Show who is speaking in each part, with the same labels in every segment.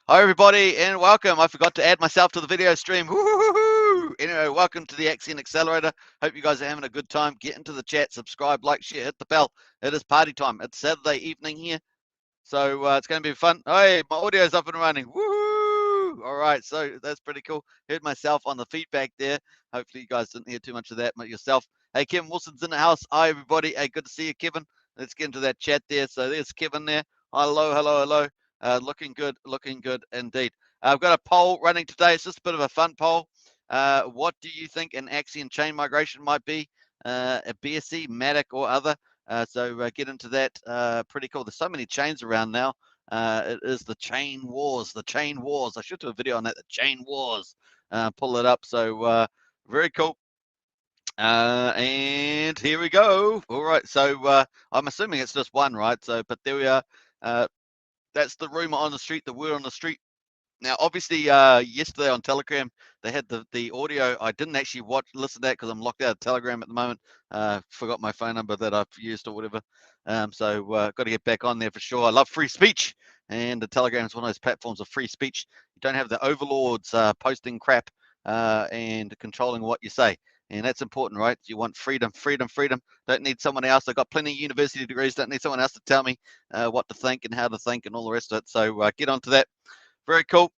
Speaker 1: Hi everybody and welcome. I forgot to add myself to the video stream. Woo-hoo-hoo-hoo! Anyway, welcome to the Axion Accelerator. Hope you guys are having a good time. Get into the chat, subscribe, like, share, hit the bell. It is party time. It's Saturday evening here, so it's going to be fun. Hey, my audio's up and running. Woo! All right, so that's pretty cool. Heard myself on the feedback there. Hopefully you guys didn't hear too much of that yourself. Hey, Kevin Wilson's in the house. Hi everybody. Hey, good to see you, Kevin. Let's get into that chat there. So there's Kevin there. Hello, hello, hello. Looking good indeed. I've got a poll running today. It's just a bit of a fun poll. What do you think an Axion chain migration might be? A BSC, Matic, or other? So get into that. Pretty cool. There's so many chains around now. It is the chain wars. The chain wars. I should do a video on that. The chain wars. Pull it up. So very cool. And here we go. All right. So I'm assuming it's just one, right? So, but there we are. That's the rumor on the street, the word on the street. Now, obviously, yesterday on Telegram, they had the audio. I didn't actually listen to that because I'm locked out of Telegram at the moment. Forgot my phone number that I've used or whatever. So got to get back on there for sure. I love free speech, and the Telegram is one of those platforms of free speech. You don't have the overlords posting crap and controlling what you say. And that's important, right? You want freedom, freedom, freedom. Don't need someone else. I've got plenty of university degrees. Don't need someone else to tell me what to think and how to think and all the rest of it. So get onto that. Very cool.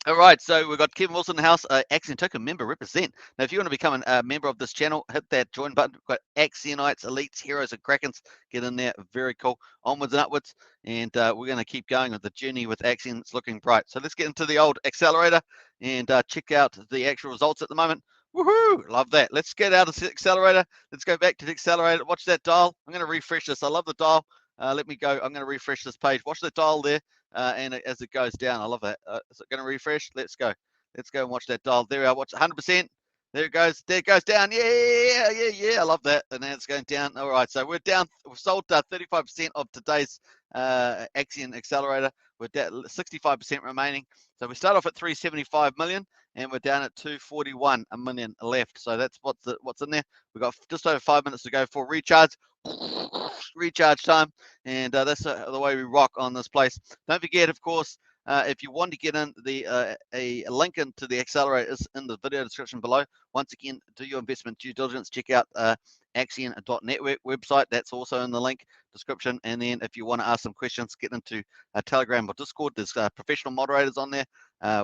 Speaker 1: All right, so we've got Kevin Wilson in the house, Axion Token member represent. Now, if you want to become a member of this channel, hit that join button. We've got Axionites, Elites, Heroes, and Krakens. Get in there. Very cool. Onwards and upwards. And we're going to keep going with the journey with Axion. It's looking bright. So let's get into the old accelerator and check out the actual results at the moment. Woohoo! Love that. Let's get out of the accelerator. Let's go back to the accelerator. Watch that dial. I'm going to refresh this. I love the dial. Let me go. I'm going to refresh this page. Watch the dial there. And as it goes down, I love that. Is it going to refresh? Let's go. Let's go and watch that dial. There we are. Watch 100%. There it goes. There it goes down. Yeah. I love that. And then it's going down. All right. So we're down. We've sold 35% of today's Axion Accelerator. We're down 65% remaining. So we start off at 375 million, and we're down at 241 million left. So that's what's in there. We've got just over 5 minutes to go for recharge. Recharge time, and that's the way we rock on this place. Don't forget, of course, if you want to get in, a link into the accelerator is in the video description below. Once again, do your investment due diligence. Check out Axion.network website. That's also in the link description. And then if you want to ask some questions, get into Telegram or Discord. There's professional moderators on there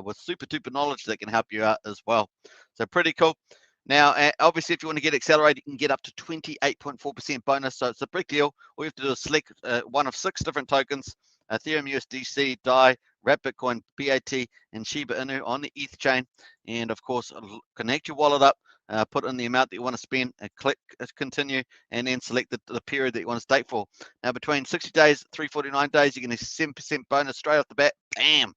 Speaker 1: with super duper knowledge that can help you out as well. So pretty cool. Now, obviously, if you want to get accelerated, you can get up to 28.4% bonus. So it's a big deal. All you have to do is select one of 6 different tokens: Ethereum, USDC, DAI, Wrap Bitcoin, BAT, and Shiba Inu on the ETH chain. And of course, connect your wallet up, put in the amount that you want to spend, and click continue, and then select the period that you want to stake for. Now, between 60 days, 349 days, you're going to 7% bonus straight off the bat. Bam!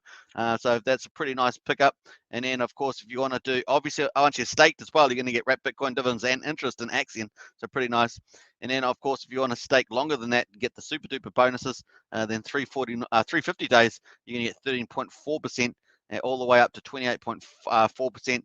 Speaker 1: So that's a pretty nice pickup. And then, of course, if you want to do, obviously, once you're staked as well, you're going to get Wrap Bitcoin dividends and interest in Axion. So pretty nice. And then, of course, if you want to stake longer than that and get the super duper bonuses, then 350 days, you're going to get 13.4%. All the way up to 28.4%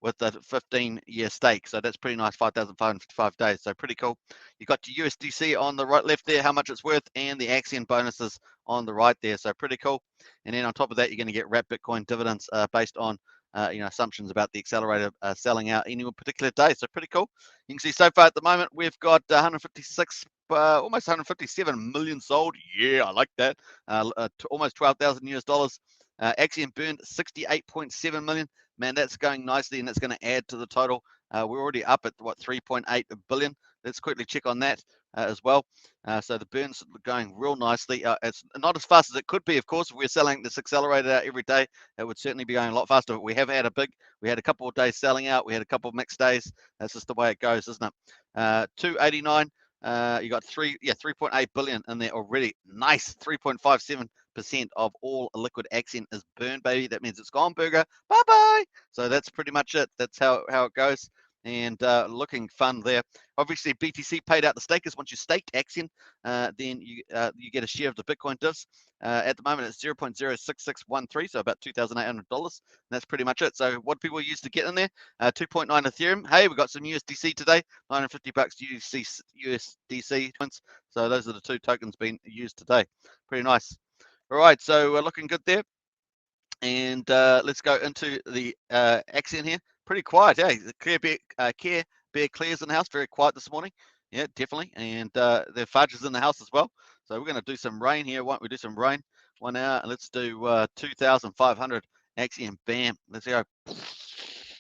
Speaker 1: with the 15-year stake. So that's pretty nice, 5,555 days. So pretty cool. You got your USDC on the right left there, how much it's worth, and the Axion bonuses on the right there. So pretty cool. And then on top of that, you're going to get Wrap Bitcoin dividends based on assumptions about the accelerator selling out any particular day. So pretty cool. You can see so far at the moment, we've got 156 almost 157 million sold. Yeah, I like that. Almost 12,000 US dollars. Axion burned 68.7 million. Man, that's going nicely, and that's going to add to the total. We're already up at what, 3.8 billion. Let's quickly check on that as well. So the burn's going real nicely. It's not as fast as it could be, of course. If we're selling this accelerator out every day, it would certainly be going a lot faster. But we have had we had a couple of days selling out. We had a couple of mixed days. That's just the way it goes, isn't it? 289. You got 3.8 billion in there already. Nice. 3.57% of all liquid Axion is burned, baby. That means it's gone, burger. Bye bye. So that's pretty much it. That's how it goes. And looking fun there. Obviously, BTC paid out the stakers. Once you staked Axion, then you get a share of the Bitcoin divs. At the moment, it's 0.06613, so about $2,800. That's pretty much it. So what people use to get in there? 2.9 Ethereum. Hey, we got some USDC today. $950 USDC. So those are the 2 tokens being used today. Pretty nice. All right, so we're looking good there. And let's go into the Axion here. Pretty quiet, eh? The Care Bear Clear's in the house. Very quiet this morning. Yeah, definitely. And the Fudge is in the house as well. So we're going to do some rain here. Why don't we do some rain? 1 hour. And let's do 2,500 Axion. Bam. Let's go.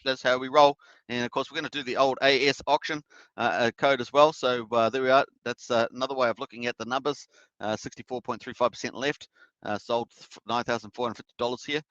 Speaker 1: That's how we roll. And of course, we're going to do the old AS auction code as well. So there we are. That's another way of looking at the numbers. 64.35% left. Sold $9,450 here.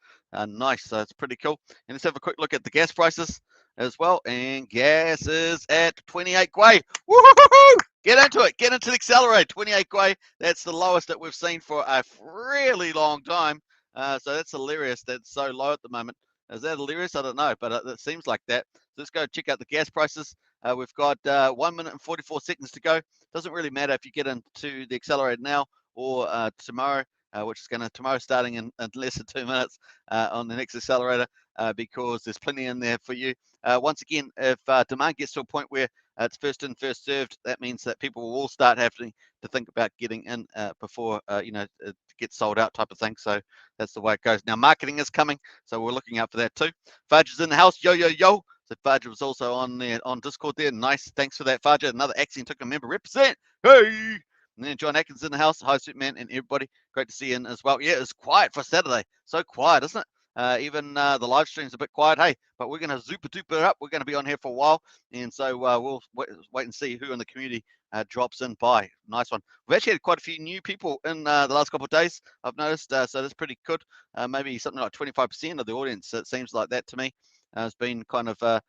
Speaker 1: Nice. So it's pretty cool. And let's have a quick look at the gas prices as well. And gas is at 28 Gwei. Woohoo! Get into it. Get into the accelerator. 28 Gwei. That's the lowest that we've seen for a really long time. So that's hilarious. That's so low at the moment. Is that hilarious? I don't know, but it seems like that. So let's go check out the gas prices. We've got 1 minute and 44 seconds to go. Doesn't really matter if you get into the accelerator now or tomorrow, which is tomorrow starting in less than 2 minutes on the next accelerator, because there's plenty in there for you. Once again, if demand gets to a point where it's first in, first served, that means that people will all start having to think about getting in before it gets sold out type of thing. So that's the way it goes. Now marketing is coming, so we're looking out for that too. Fudge is in the house. Yo yo yo. So Fudge was also on Discord there. Nice, thanks for that, Fudge. Another Axion Token member. Represent. Hey. And then John Atkins in the house. Hi Superman and everybody. Great to see you in as well. Yeah, it's quiet for Saturday. So quiet, isn't it? Even the live stream's a bit quiet. Hey, but we're going to super duper it up. We're going to be on here for a while, and so we'll wait and see who in the community drops in by. Nice one. We've actually had quite a few new people in the last couple of days, I've noticed, so that's pretty good. Maybe something like 25% of the audience, it seems like that to me, has been kind of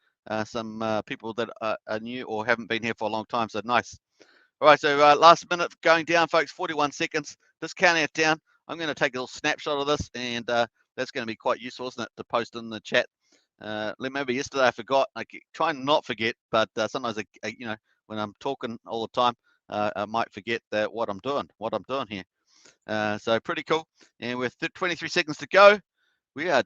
Speaker 1: some people that are new or haven't been here for a long time, so nice. All right, so last minute going down, folks, 41 seconds. Just counting it down. I'm going to take a little snapshot of this, and that's going to be quite useful, isn't it, to post in the chat. Maybe yesterday I forgot. I try and not forget, but sometimes, when I'm talking all the time, I might forget that what I'm doing here. So pretty cool. And with 23 seconds to go, we are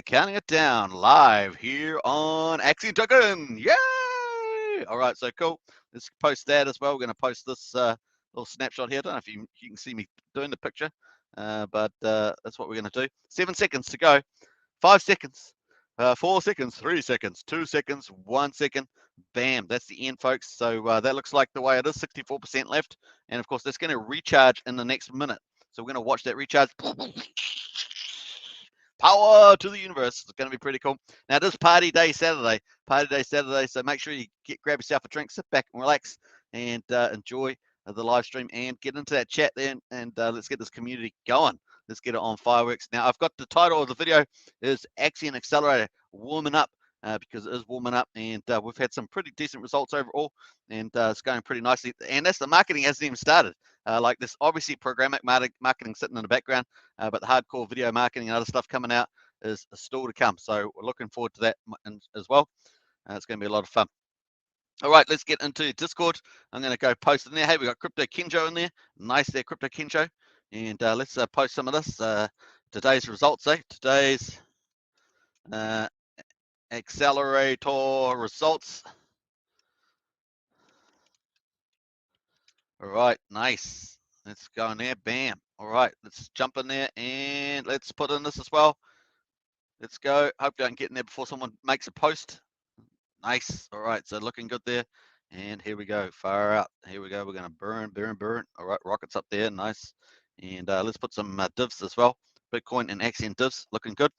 Speaker 1: counting it down live here on Axion Token. Yay! All right, so cool. Let's post that as well. We're going to post this little snapshot here. I don't know if you can see me doing the picture, but that's what we're going to do. 7 seconds to go. 5 seconds. 4 seconds, 3 seconds, 2 seconds, 1 second. Bam, that's the end, folks. So that looks like the way it is, 64% left. And of course, that's going to recharge in the next minute. So we're going to watch that recharge. Power to the universe. It's going to be pretty cool. Now, it is Party Day Saturday. So make sure you grab yourself a drink, sit back and relax, and enjoy the live stream and get into that chat there, and let's get this community going. Let's get it on fireworks. Now, I've got the title of the video is Axion Accelerator warming up, because it is warming up, and we've had some pretty decent results overall, and it's going pretty nicely. And that's the marketing hasn't even started. Like this, obviously, programmatic marketing sitting in the background, but the hardcore video marketing and other stuff coming out is still to come. So we're looking forward to that as well. It's going to be a lot of fun. All right, let's get into Discord. I'm going to go post in there. Hey, we got Crypto Kenjo in there. Nice there, Crypto Kenjo. And let's post some of this. Today's results, Today's accelerator results. All right, nice. Let's go in there. Bam. All right, let's jump in there and let's put in this as well. Let's go. Hopefully I can get in there before someone makes a post. Nice. All right, so looking good there. And here we go. Far out. Here we go. We're going to burn. All right, rockets up there. Nice. And let's put some DIVS as well. Bitcoin and Axion DIVS looking good.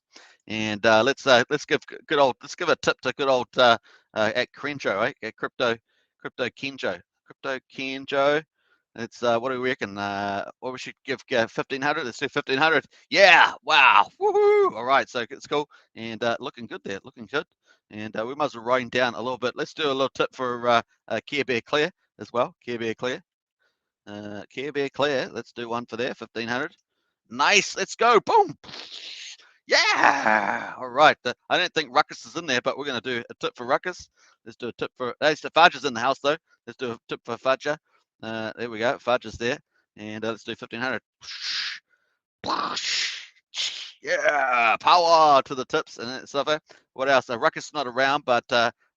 Speaker 1: And let's give a tip to good old at Kenjo, at Crypto Kenjo. It's what do we reckon? What we should give 1,500. Let's do 1,500. Yeah! Wow! Woohoo! All right, so it's cool and looking good there. Looking good. And we might as well rain down a little bit. Let's do a little tip for Care Bear Clear as well. Care Bear Clear. Care Bear Clear. Let's do one for there. 1,500. Nice. Let's go. Boom. Yeah. All right. I don't think Ruckus is in there, but we're going to do a tip for Ruckus. Let's do a tip for. Fudge is in the house though. Let's do a tip for Fudger. There we go. Fudge is there, and let's do 1,500. Yeah, power to the tips and stuff. What else? Ruckus not around, but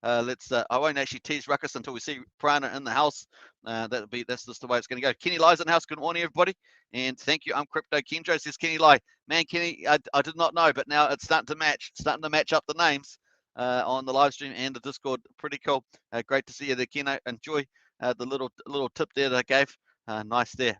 Speaker 1: let's. I won't actually tease Ruckus until we see Prana in the house. That's just the way it's going to go. Kenny Lie's in the house. Good morning, everybody, and thank you. I'm Crypto Kenjo. Says Kenny Lie. Man, Kenny, I did not know, but now it's starting to match up the names on the live stream and the Discord. Pretty cool. Great to see you there, Keno. Enjoy the little tip there that I gave. Nice there.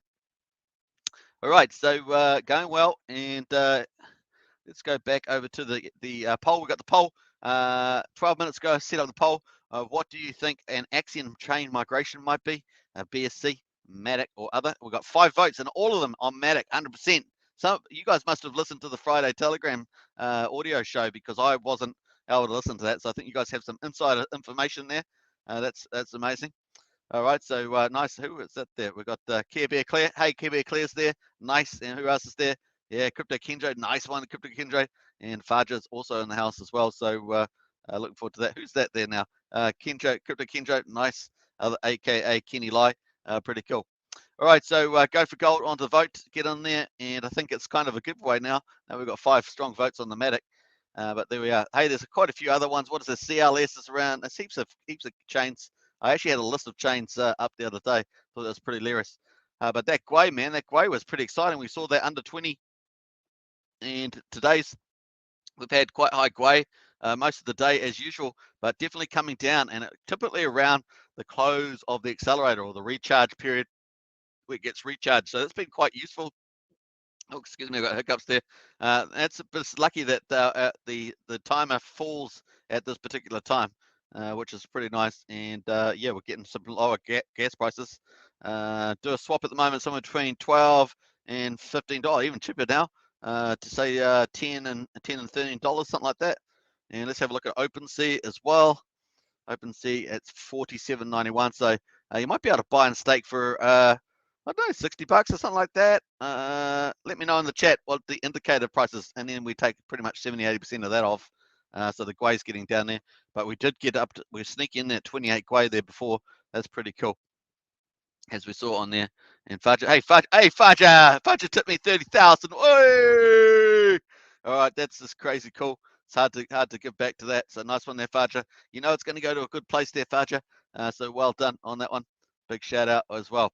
Speaker 1: All right, so going well, and let's go back over to the poll. We got the poll 12 minutes ago. I set up the poll. What do you think an Axion chain migration might be? BSC, Matic, or other? We got 5 votes, and all of them on Matic, 100%. So you guys must have listened to the Friday Telegram audio show, because I wasn't able to listen to that. So I think you guys have some insider information there. That's amazing. All right, so nice. Who is that there? We've got Care Bear Claire. Hey, Care Bear Claire's there. Nice. And who else is there? Yeah, Crypto Kenjo. Nice one, Crypto Kenjo. And Faja's also in the house as well. So looking forward to that. Who's that there now? Kenjo, Crypto Kenjo. Nice. AKA Kenny Lie. Pretty cool. All right, so go for gold on the vote. Get in there. And I think it's kind of a giveaway now. We've got 5 strong votes on the Matic. But there we are. Hey, there's quite a few other ones. What is this? CLS is around. There's heaps of chains. I actually had a list of chains up the other day. Thought that was pretty hilarious. But that Gwei, man, that Gwei was pretty exciting. We saw that under 20. And today's, we've had quite high Gwei most of the day as usual, but definitely coming down. And typically around the close of the accelerator or the recharge period, where it gets recharged. So that's been quite useful. Oh, excuse me, I got hiccups there. It's lucky that the timer falls at this particular time, which is pretty nice. And yeah, we're getting some lower gas prices. Do a swap at the moment, somewhere between $12 and $15, even cheaper now. To say $10 and $13, something like that. And let's have a look at OpenSea as well. OpenSea, it's $47.91. So you might be able to buy and stake for I don't know, $60 or something like that. Let me know in the chat what the indicator price is, and then we take pretty much 70-80% of that off. So the Gwei's getting down there, but we did get up to, we sneak in at 28 Gwei there before. That's pretty cool, as we saw on there. And Faja, hey Faja tipped me 30,000. Whoa! All right, that's just crazy cool. It's hard to give back to that. So nice one there, Faja. You know it's going to go to a good place there, Faja. So well done on that one. Big shout out as well.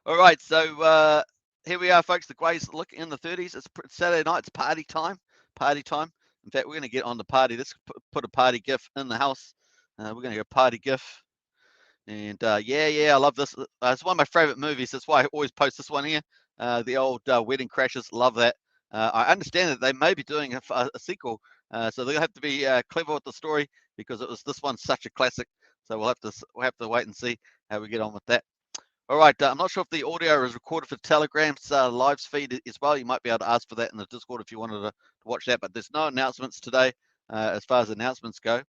Speaker 1: All right, so here we are, folks. The Gwei's looking in the 30s. It's Saturday night. It's party time. Party time. In fact, we're going to get on the party. Let's put a party GIF in the house. We're going to go party GIF. And yeah, I love this. It's one of my favorite movies. That's why I always post this one here. The old Wedding Crashers. Love that. I understand that they may be doing a sequel, so they'll have to be clever with the story, because this one's such a classic. So we'll have to wait and see how we get on with that. All right, I'm not sure if the audio is recorded for Telegram's live feed as well. You might be able to ask for that in the Discord if you wanted to watch that, but there's no announcements today as far as announcements go.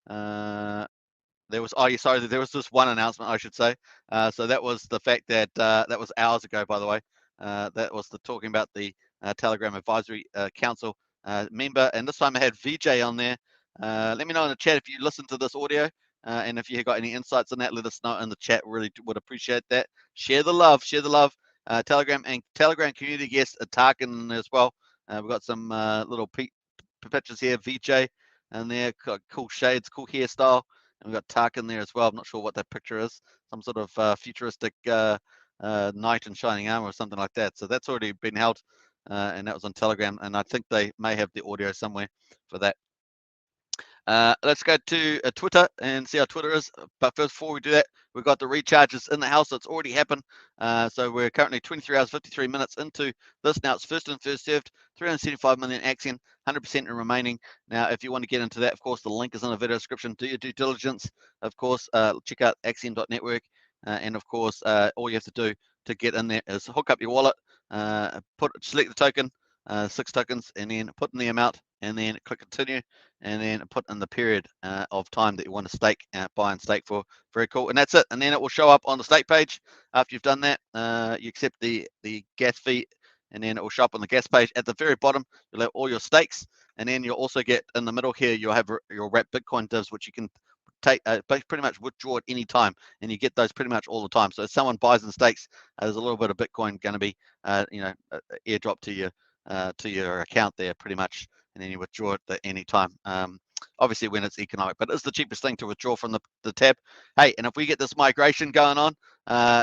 Speaker 1: There was this one announcement, I should say. So that was the fact that that was hours ago, by the way. That was talking about the Telegram Advisory Council member, and this time I had VJ on there. Let me know in the chat if you listened to this audio. And if you got any insights on that, let us know in the chat. Really would appreciate that. Share the love. Share the love. Telegram and Telegram community guest Tarkin as well. We've got some little pictures here. VJ and there, cool shades, cool hairstyle. And we've got Tarkin there as well. I'm not sure what that picture is. Some sort of futuristic knight in shining armor or something like that. So that's already been held, and that was on Telegram. And I think they may have the audio somewhere for that. Let's go to Twitter and see how Twitter is. But first, before we do that, we've got the recharges in the house. It's already happened. So we're currently 23 hours, 53 minutes into this. Now it's first and first served, 375 million Axion, 100% remaining. Now, if you want to get into that, of course, the link is in the video description. Do your due diligence. Of course, check out axion.network. And of course, all you have to do to get in there is hook up your wallet, select the token, 6 tokens, and then put in the amount, and then click continue, and then put in the period of time that you want to stake, buy and stake for. Very cool. And that's it. And then it will show up on the stake page. After you've done that, you accept the gas fee, and then it will show up on the gas page. At the very bottom, you'll have all your stakes, and then you'll also get in the middle here, you'll have your wrap Bitcoin divs, which you can take pretty much withdraw at any time, and you get those pretty much all the time. So if someone buys and stakes, there's a little bit of Bitcoin going to be airdrop to you to your account there pretty much, and then you withdraw it at any time. Obviously when it's economic, but it's the cheapest thing to withdraw from the tab. Hey, and if we get this migration going on,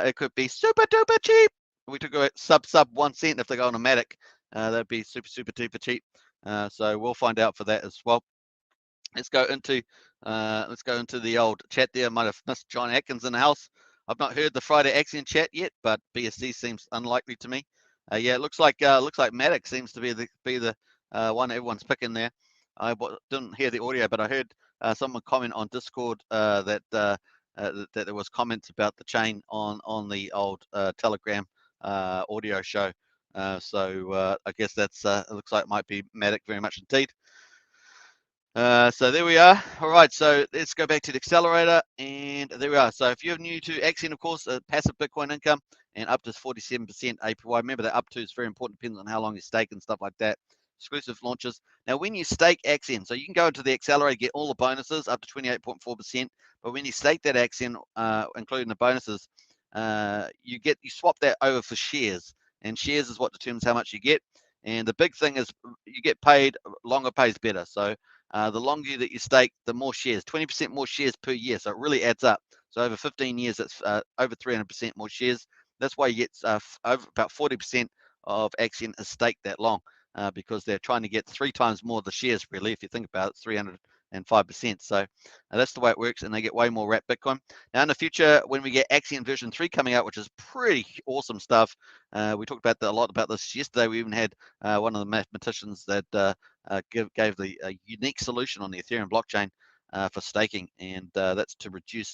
Speaker 1: it could be super duper cheap. We took it sub 1 cent if they go on a Matic. That'd be super duper cheap. So we'll find out for that as well. Let's go into the old chat there. I might have missed John Atkins in the house. I've not heard the Friday Axion chat yet, but BSC seems unlikely to me. Yeah, it looks like Matic seems to be the one everyone's picking there. I didn't hear the audio, but I heard someone comment on Discord that there was comments about the chain on the old Telegram audio show. So I guess that's it looks like it might be Matic very much indeed. So there we are. All right, so let's go back to the accelerator, and there we are. So if you're new to Axion, of course, passive Bitcoin income and up to 47% APY. Remember that up to is very important, depending on how long you stake and stuff like that. Exclusive launches. Now, when you stake Axion, so you can go into the accelerator, get all the bonuses up to 28.4%. But when you stake that Axion, including the bonuses, you swap that over for shares, and shares is what determines how much you get. And the big thing is you get paid, longer pays better. So the longer that you stake, the more shares, 20% more shares per year. So it really adds up. So over 15 years, it's over 300% more shares. That's why you get over about 40% of Axion is staked that long, because they're trying to get 3 times more of the shares, really. If you think about it, 305%. So that's the way it works, and they get way more wrapped Bitcoin. Now, in the future, when we get Axion version 3 coming out, which is pretty awesome stuff, we talked about a lot about this yesterday. We even had one of the mathematicians that gave the unique solution on the Ethereum blockchain for staking, and that's to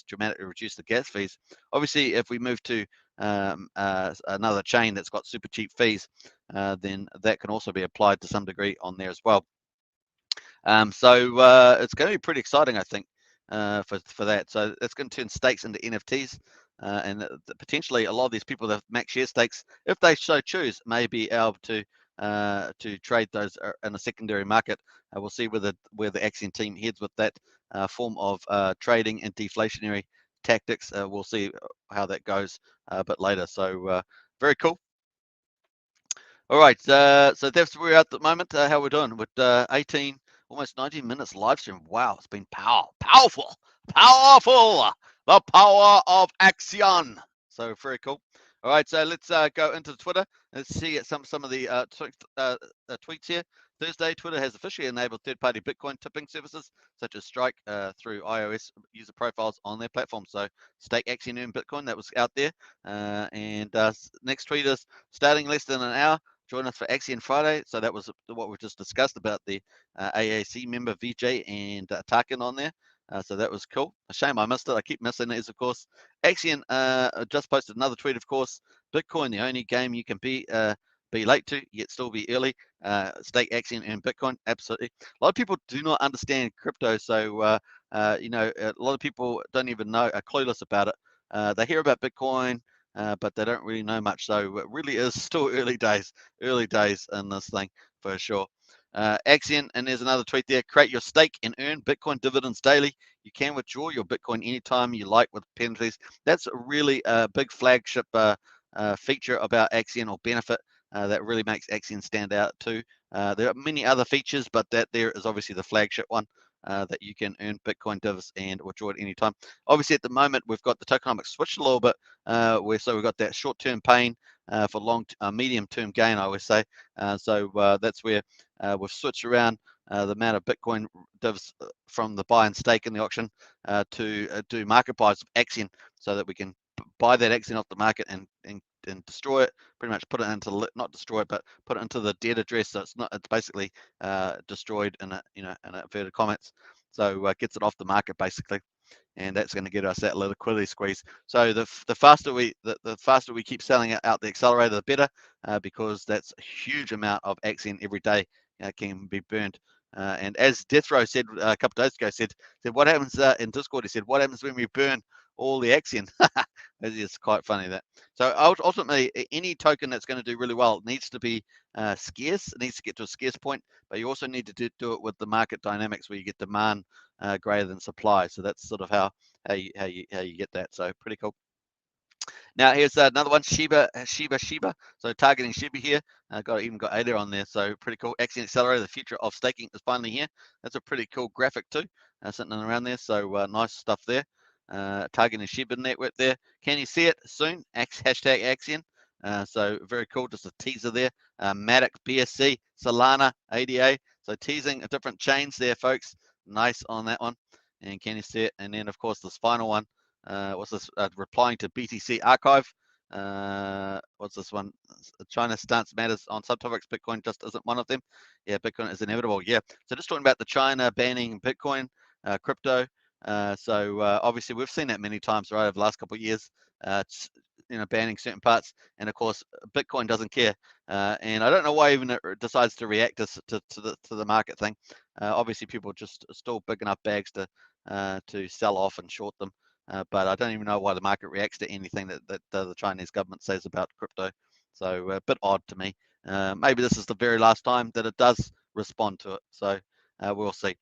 Speaker 1: dramatically reduce the gas fees. Obviously, if we move to another chain that's got super cheap fees, then that can also be applied to some degree on there as well. So it's going to be pretty exciting, I think, for that. So it's going to turn stakes into NFTs, and potentially a lot of these people that max share stakes, if they so choose, may be able to trade those in a secondary market. We'll see where the Axion team heads with that form of trading and deflationary tactics. We'll see how that goes a bit later. So very cool. All right, so that's where we're at the moment. How we're doing with 18, almost 19 minutes live stream. Wow, it's been powerful. The power of Axion. So very cool. All right, so let's go into Twitter. Let's see some of the tweets here. Thursday, Twitter has officially enabled third-party Bitcoin tipping services such as Strike through iOS user profiles on their platform. So stake Axion earn Bitcoin, that was out there. And next tweet is starting less than an hour. Join us for Axion Friday. So that was what we just discussed about the AAC member VJ and Tarkin on there. So that was cool. A shame I missed it. I keep missing it. Of course, Axion just posted another tweet. Of course, Bitcoin, the only game you can be late to, yet still be early. Stake Axion and Bitcoin. Absolutely. A lot of people do not understand crypto, so a lot of people don't even know, are clueless about it. They hear about Bitcoin, but they don't really know much. So it really is still early days in this thing for sure. Axion, and there's another tweet there. Create your stake and earn Bitcoin dividends daily. You can withdraw your Bitcoin anytime you like with penalties. That's a really big flagship feature about Axion, or benefit that really makes Axion stand out too. There are many other features, but that there is obviously the flagship one. That you can earn Bitcoin divs and withdraw at any time. Obviously, at the moment, we've got the tokenomics switched a little bit, so we've got that short-term pain for medium-term gain, I would say. So that's where we've switched around the amount of Bitcoin divs from the buy and stake in the auction to do market buys of Axion, so that we can buy that Axion off the market and destroy it, pretty much put it into, not destroy it, but put it into the dead address. So it's basically destroyed in inverted commas. So gets it off the market basically, and that's going to get us that liquidity squeeze. So the faster we keep selling it out the accelerator, the better, because that's a huge amount of Axion every day can be burned. And as Death Row said a couple of days ago, said what happens in Discord? He said, what happens when we burn all the Axion? It's quite funny that. So ultimately, any token that's going to do really well needs to be scarce. It needs to get to a scarce point, but you also need to do it with the market dynamics where you get demand greater than supply. So that's sort of how you get that. So pretty cool. Now here's another one, Shiba. So targeting Shiba here. Even got ADA on there, so pretty cool. Axion Accelerator, the future of staking is finally here. That's a pretty cool graphic too, sitting around there. So nice stuff there. Targeting Shiba network there. Can you see it soon? Hashtag Axion. So very cool. Just a teaser there. Matic, BSC, Solana, ADA. So teasing different chains there, folks. Nice on that one. And can you see it? And then of course this final one. What's this? Replying to BTC archive. What's this one? China stance matters on subtopics. Bitcoin just isn't one of them. Yeah, Bitcoin is inevitable. Yeah. So just talking about the China banning Bitcoin, crypto. Obviously we've seen that many times, right, over the last couple of years. Banning certain parts, and of course Bitcoin doesn't care. And I don't know why even it decides to react to the market thing. Obviously people just still big enough bags to sell off and short them. But I don't even know why the market reacts to anything that the Chinese government says about crypto. So a bit odd to me. Maybe this is the very last time that it does respond to it. So we'll see.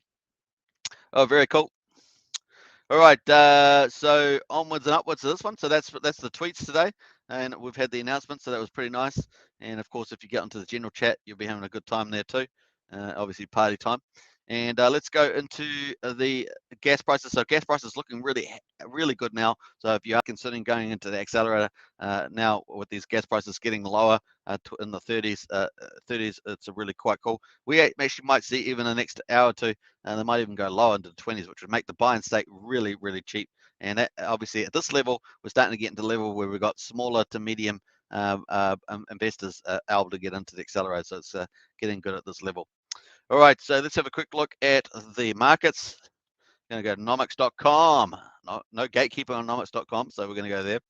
Speaker 1: Oh, very cool. All right, so onwards and upwards to this one. So that's the tweets today, and we've had the announcement, so that was pretty nice. And of course, if you get onto the general chat, you'll be having a good time there too. Obviously, party time. And let's go into the gas prices. So gas prices looking really good now. So if you are considering going into the accelerator now with these gas prices getting lower in the 30s, it's really quite cool. We actually might see even the next hour or two, they might even go lower into the 20s, which would make the buy and stake really cheap. And that, obviously at this level, we're starting to get into the level where we've got smaller to medium investors able to get into the accelerator. So it's getting good at this level. All right, so let's have a quick look at the markets. Going to go to nomics.com. No gatekeeper on nomics.com, so we're going to go there.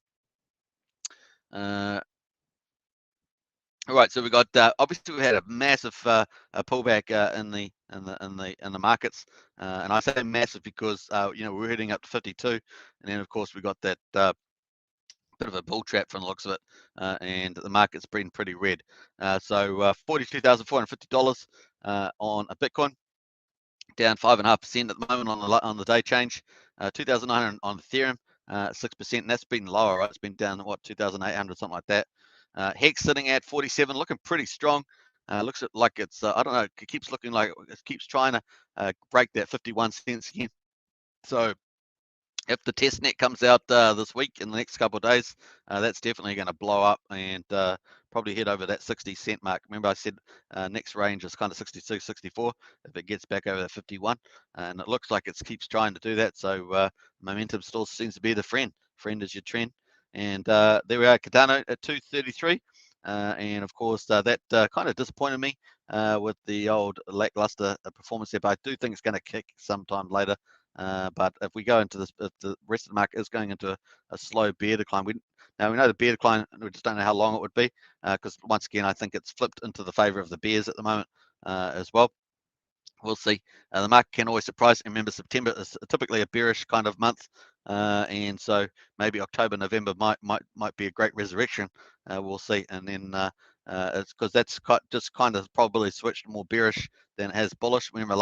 Speaker 1: All right, so we got obviously we had a massive pullback in the markets, and I say massive because we're heading up to 52, and then of course we got that bit of a bull trap from the looks of it, and the market's been pretty red. So $42,450 on a Bitcoin, down 5.5% at the moment on the day change. 2,900 on Ethereum, 6%, and that's been lower, right? It's been down what 2,800, something like that. Hex sitting at 47, looking pretty strong. Looks like it's I don't know. It keeps looking like it keeps trying to break that 51 cents again. So if the test net comes out this week in the next couple of days, that's definitely going to blow up and probably head over that 60-cent mark. Remember I said next range is kind of 62, 64 if it gets back over the 51, and it looks like it keeps trying to do that. So momentum still seems to be the friend. Friend is your trend. And there we are, Cardano at 233. And of course, that kind of disappointed me with the old lackluster performance there, but I do think it's going to kick sometime later. But if we go into this, if the rest of the market is going into a slow bear decline, we know the bear decline, we just don't know how long it would be, because once again, I think it's flipped into the favor of the bears at the moment as well. We'll see. The market can always surprise. Remember, September is typically a bearish kind of month, and so maybe October, November might be a great resurrection. We'll see. And then it's because that's just kind of probably switched more bearish than it has bullish. Remember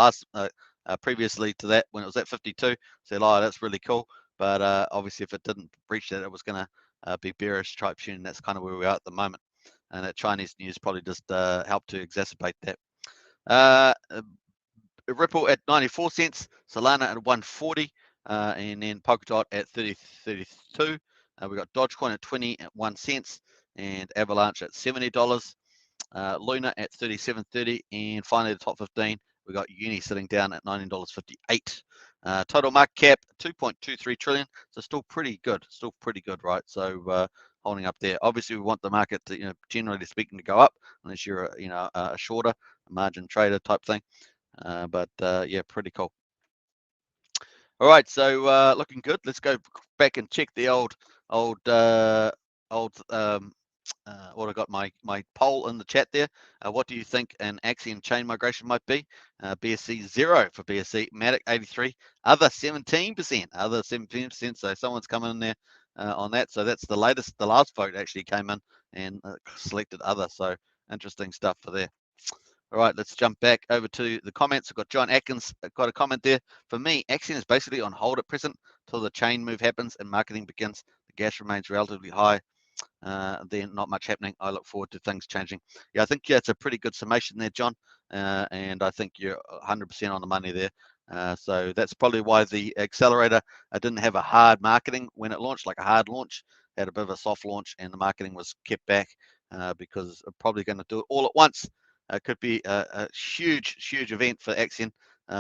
Speaker 1: previously to that, when it was at 52, said, "Oh, that's really cool." But obviously, if it didn't breach that, it was going to be bearish type tune. That's kind of where we are at the moment, and that Chinese news probably just helped to exacerbate that. Ripple at 94 cents, Solana at 140, and then Polkadot at 32. We got Dogecoin at 21 cents, and Avalanche at $70. Luna at 37.30, and finally the top 15, we got Uni sitting down at $19.58. Total market cap 2.23 trillion, so still pretty good, right? So holding up there. Obviously, we want the market to, generally speaking, to go up, unless you're a shorter, a margin trader type thing. But yeah, pretty cool. All right, so looking good. Let's go back and check the old what I got my poll in the chat there. What do you think an Axion chain migration might be? BSC 0 for BSC, Matic 83, other 17%, so someone's coming in there on that. So that's the last vote actually came in and selected other. So interesting stuff for there. All right, let's jump back over to the comments. I've got John Atkins got a comment there. For me, Axion is basically on hold at present till the chain move happens and marketing begins. The gas remains relatively high, then not much happening. I look forward to things changing. Yeah, I think that's a pretty good summation there, John, and I think you're 100% on the money there. So that's probably why the accelerator didn't have a hard marketing when it launched, like a hard launch. Had a bit of a soft launch, and the marketing was kept back because I'm probably going to do it all at once. It could be a huge event for Axion.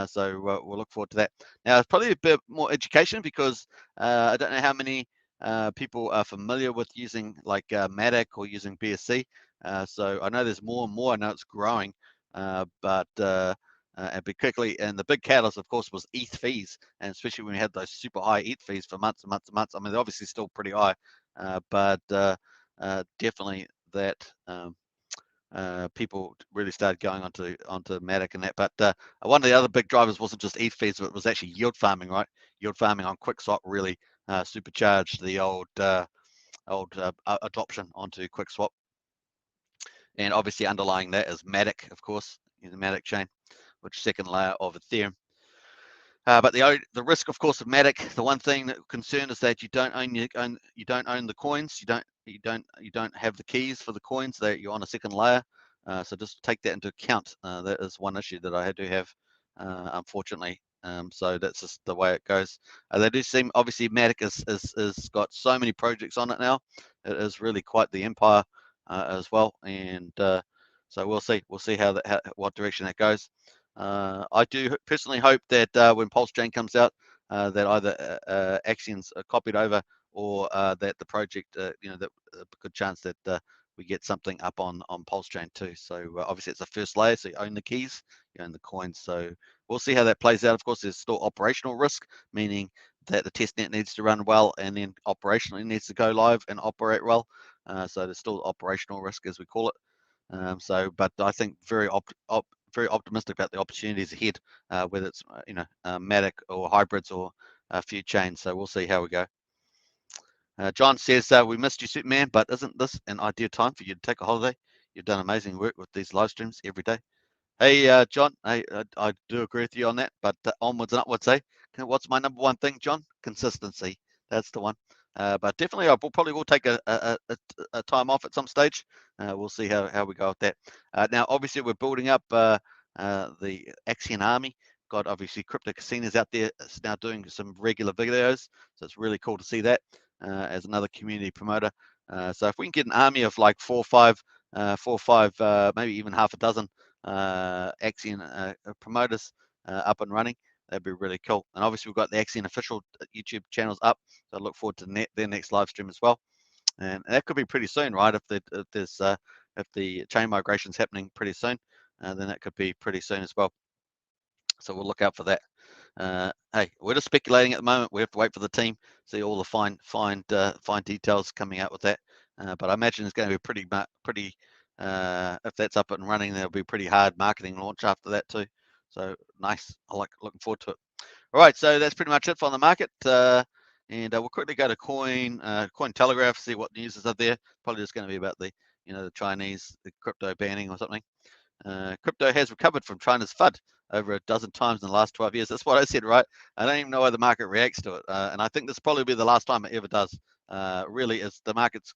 Speaker 1: So we'll look forward to that. Now, it's probably a bit more education because I don't know how many people are familiar with using like Matic or using BSC. So I know there's more and more. I know it's growing, but and particularly, and the big catalyst, of course, was ETH fees, and especially when we had those super high ETH fees for months and months and months. I mean, they're obviously still pretty high, but definitely that people really started going onto Matic and that. But one of the other big drivers wasn't just ETH fees, but it was actually yield farming, right? Yield farming on QuickSwap really supercharged the old adoption onto QuickSwap. And obviously underlying that is Matic, of course, the Matic chain, which is second layer of Ethereum. But the risk, of course, of Matic, the one thing that concern is that you don't own the coins. You don't have the keys for the coins. That you're on a second layer. So just take that into account. That is one issue that I do have, unfortunately. So that's just the way it goes. They do seem, obviously, Matic is got so many projects on it now. It is really quite the empire as well. And so we'll see what direction that goes. I do personally hope that when Pulsechain comes out, that either Axion's copied over or that the project, that a good chance that we get something up on Pulsechain too. So obviously it's the first layer, so you own the keys, you own the coins. So we'll see how that plays out. Of course, there's still operational risk, meaning that the testnet needs to run well and then operationally needs to go live and operate well. So there's still operational risk, as we call it. But I think very optimistic about the opportunities ahead, whether it's Matic or hybrids or a few chains. So we'll see how we go. John says, we missed you, Superman, but isn't this an ideal time for you to take a holiday? You've done amazing work with these live streams every day. Hey, John, I do agree with you on that, but onwards and upwards, eh? What's my number one thing, John? Consistency. That's the one. But definitely, I probably will take a time off at some stage. We'll see how we go with that. Now, obviously, we're building up the Axion army. Got obviously crypto casinos out there now doing some regular videos, so it's really cool to see that as another community promoter. So if we can get an army of like four or five, maybe even half a dozen Axion promoters up and running, that'd be really cool. And obviously we've got the Axion official YouTube channels up, so I look forward to their next live stream as well. And that could be pretty soon, right? If the chain migration's happening pretty soon, then that could be pretty soon as well. So we'll look out for that. Hey, we're just speculating at the moment. We have to wait for the team, see all the fine details coming out with that. But I imagine it's going to be pretty. If that's up and running, there'll be pretty hard marketing launch after that too. So nice. Looking forward to it. All right, so that's pretty much it for the market. And we'll quickly go to Cointelegraph, see what news is up there. Probably just going to be about the Chinese crypto banning or something. Crypto has recovered from China's FUD over a dozen times in the last 12 years. That's what I said, right? I don't even know why the market reacts to it. And I think this will probably be the last time it ever does. Really, is the market's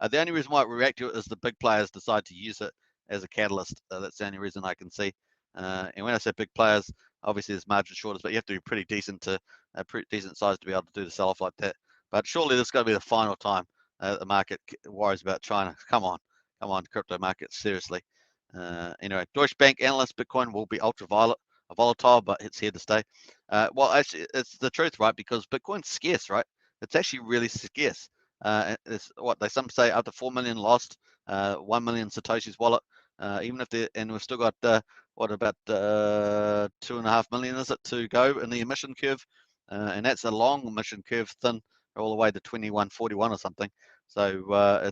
Speaker 1: the only reason why it react to it is the big players decide to use it as a catalyst. That's the only reason I can see. And when I say big players, obviously there's margin shorters, but you have to be pretty decent size to be able to do the sell off like that. But surely this is going to be the final time the market worries about China. Come on, crypto market, seriously. Anyway, Deutsche Bank analyst, Bitcoin will be volatile, but it's here to stay. Well, actually, it's the truth, right? Because Bitcoin's scarce, right? It's actually really scarce. It's what some say up to 4 million lost, 1 million Satoshi's wallet. Even if and we've still got about 2.5 million is it to go in the emission curve, and that's a long emission curve, thin all the way to 2141 or something. So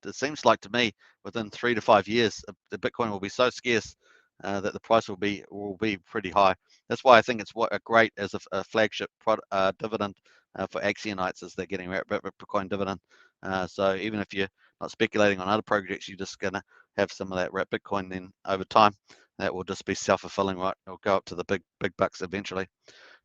Speaker 1: it seems like to me within 3 to 5 years the Bitcoin will be so scarce that the price will be pretty high. That's why I think it's great as a flagship dividend for Axionites, as they're getting Bitcoin dividend. So even if you're not speculating on other projects, you're just gonna have some of that Bitcoin. Then over time, that will just be self-fulfilling, right? It'll go up to the big bucks eventually.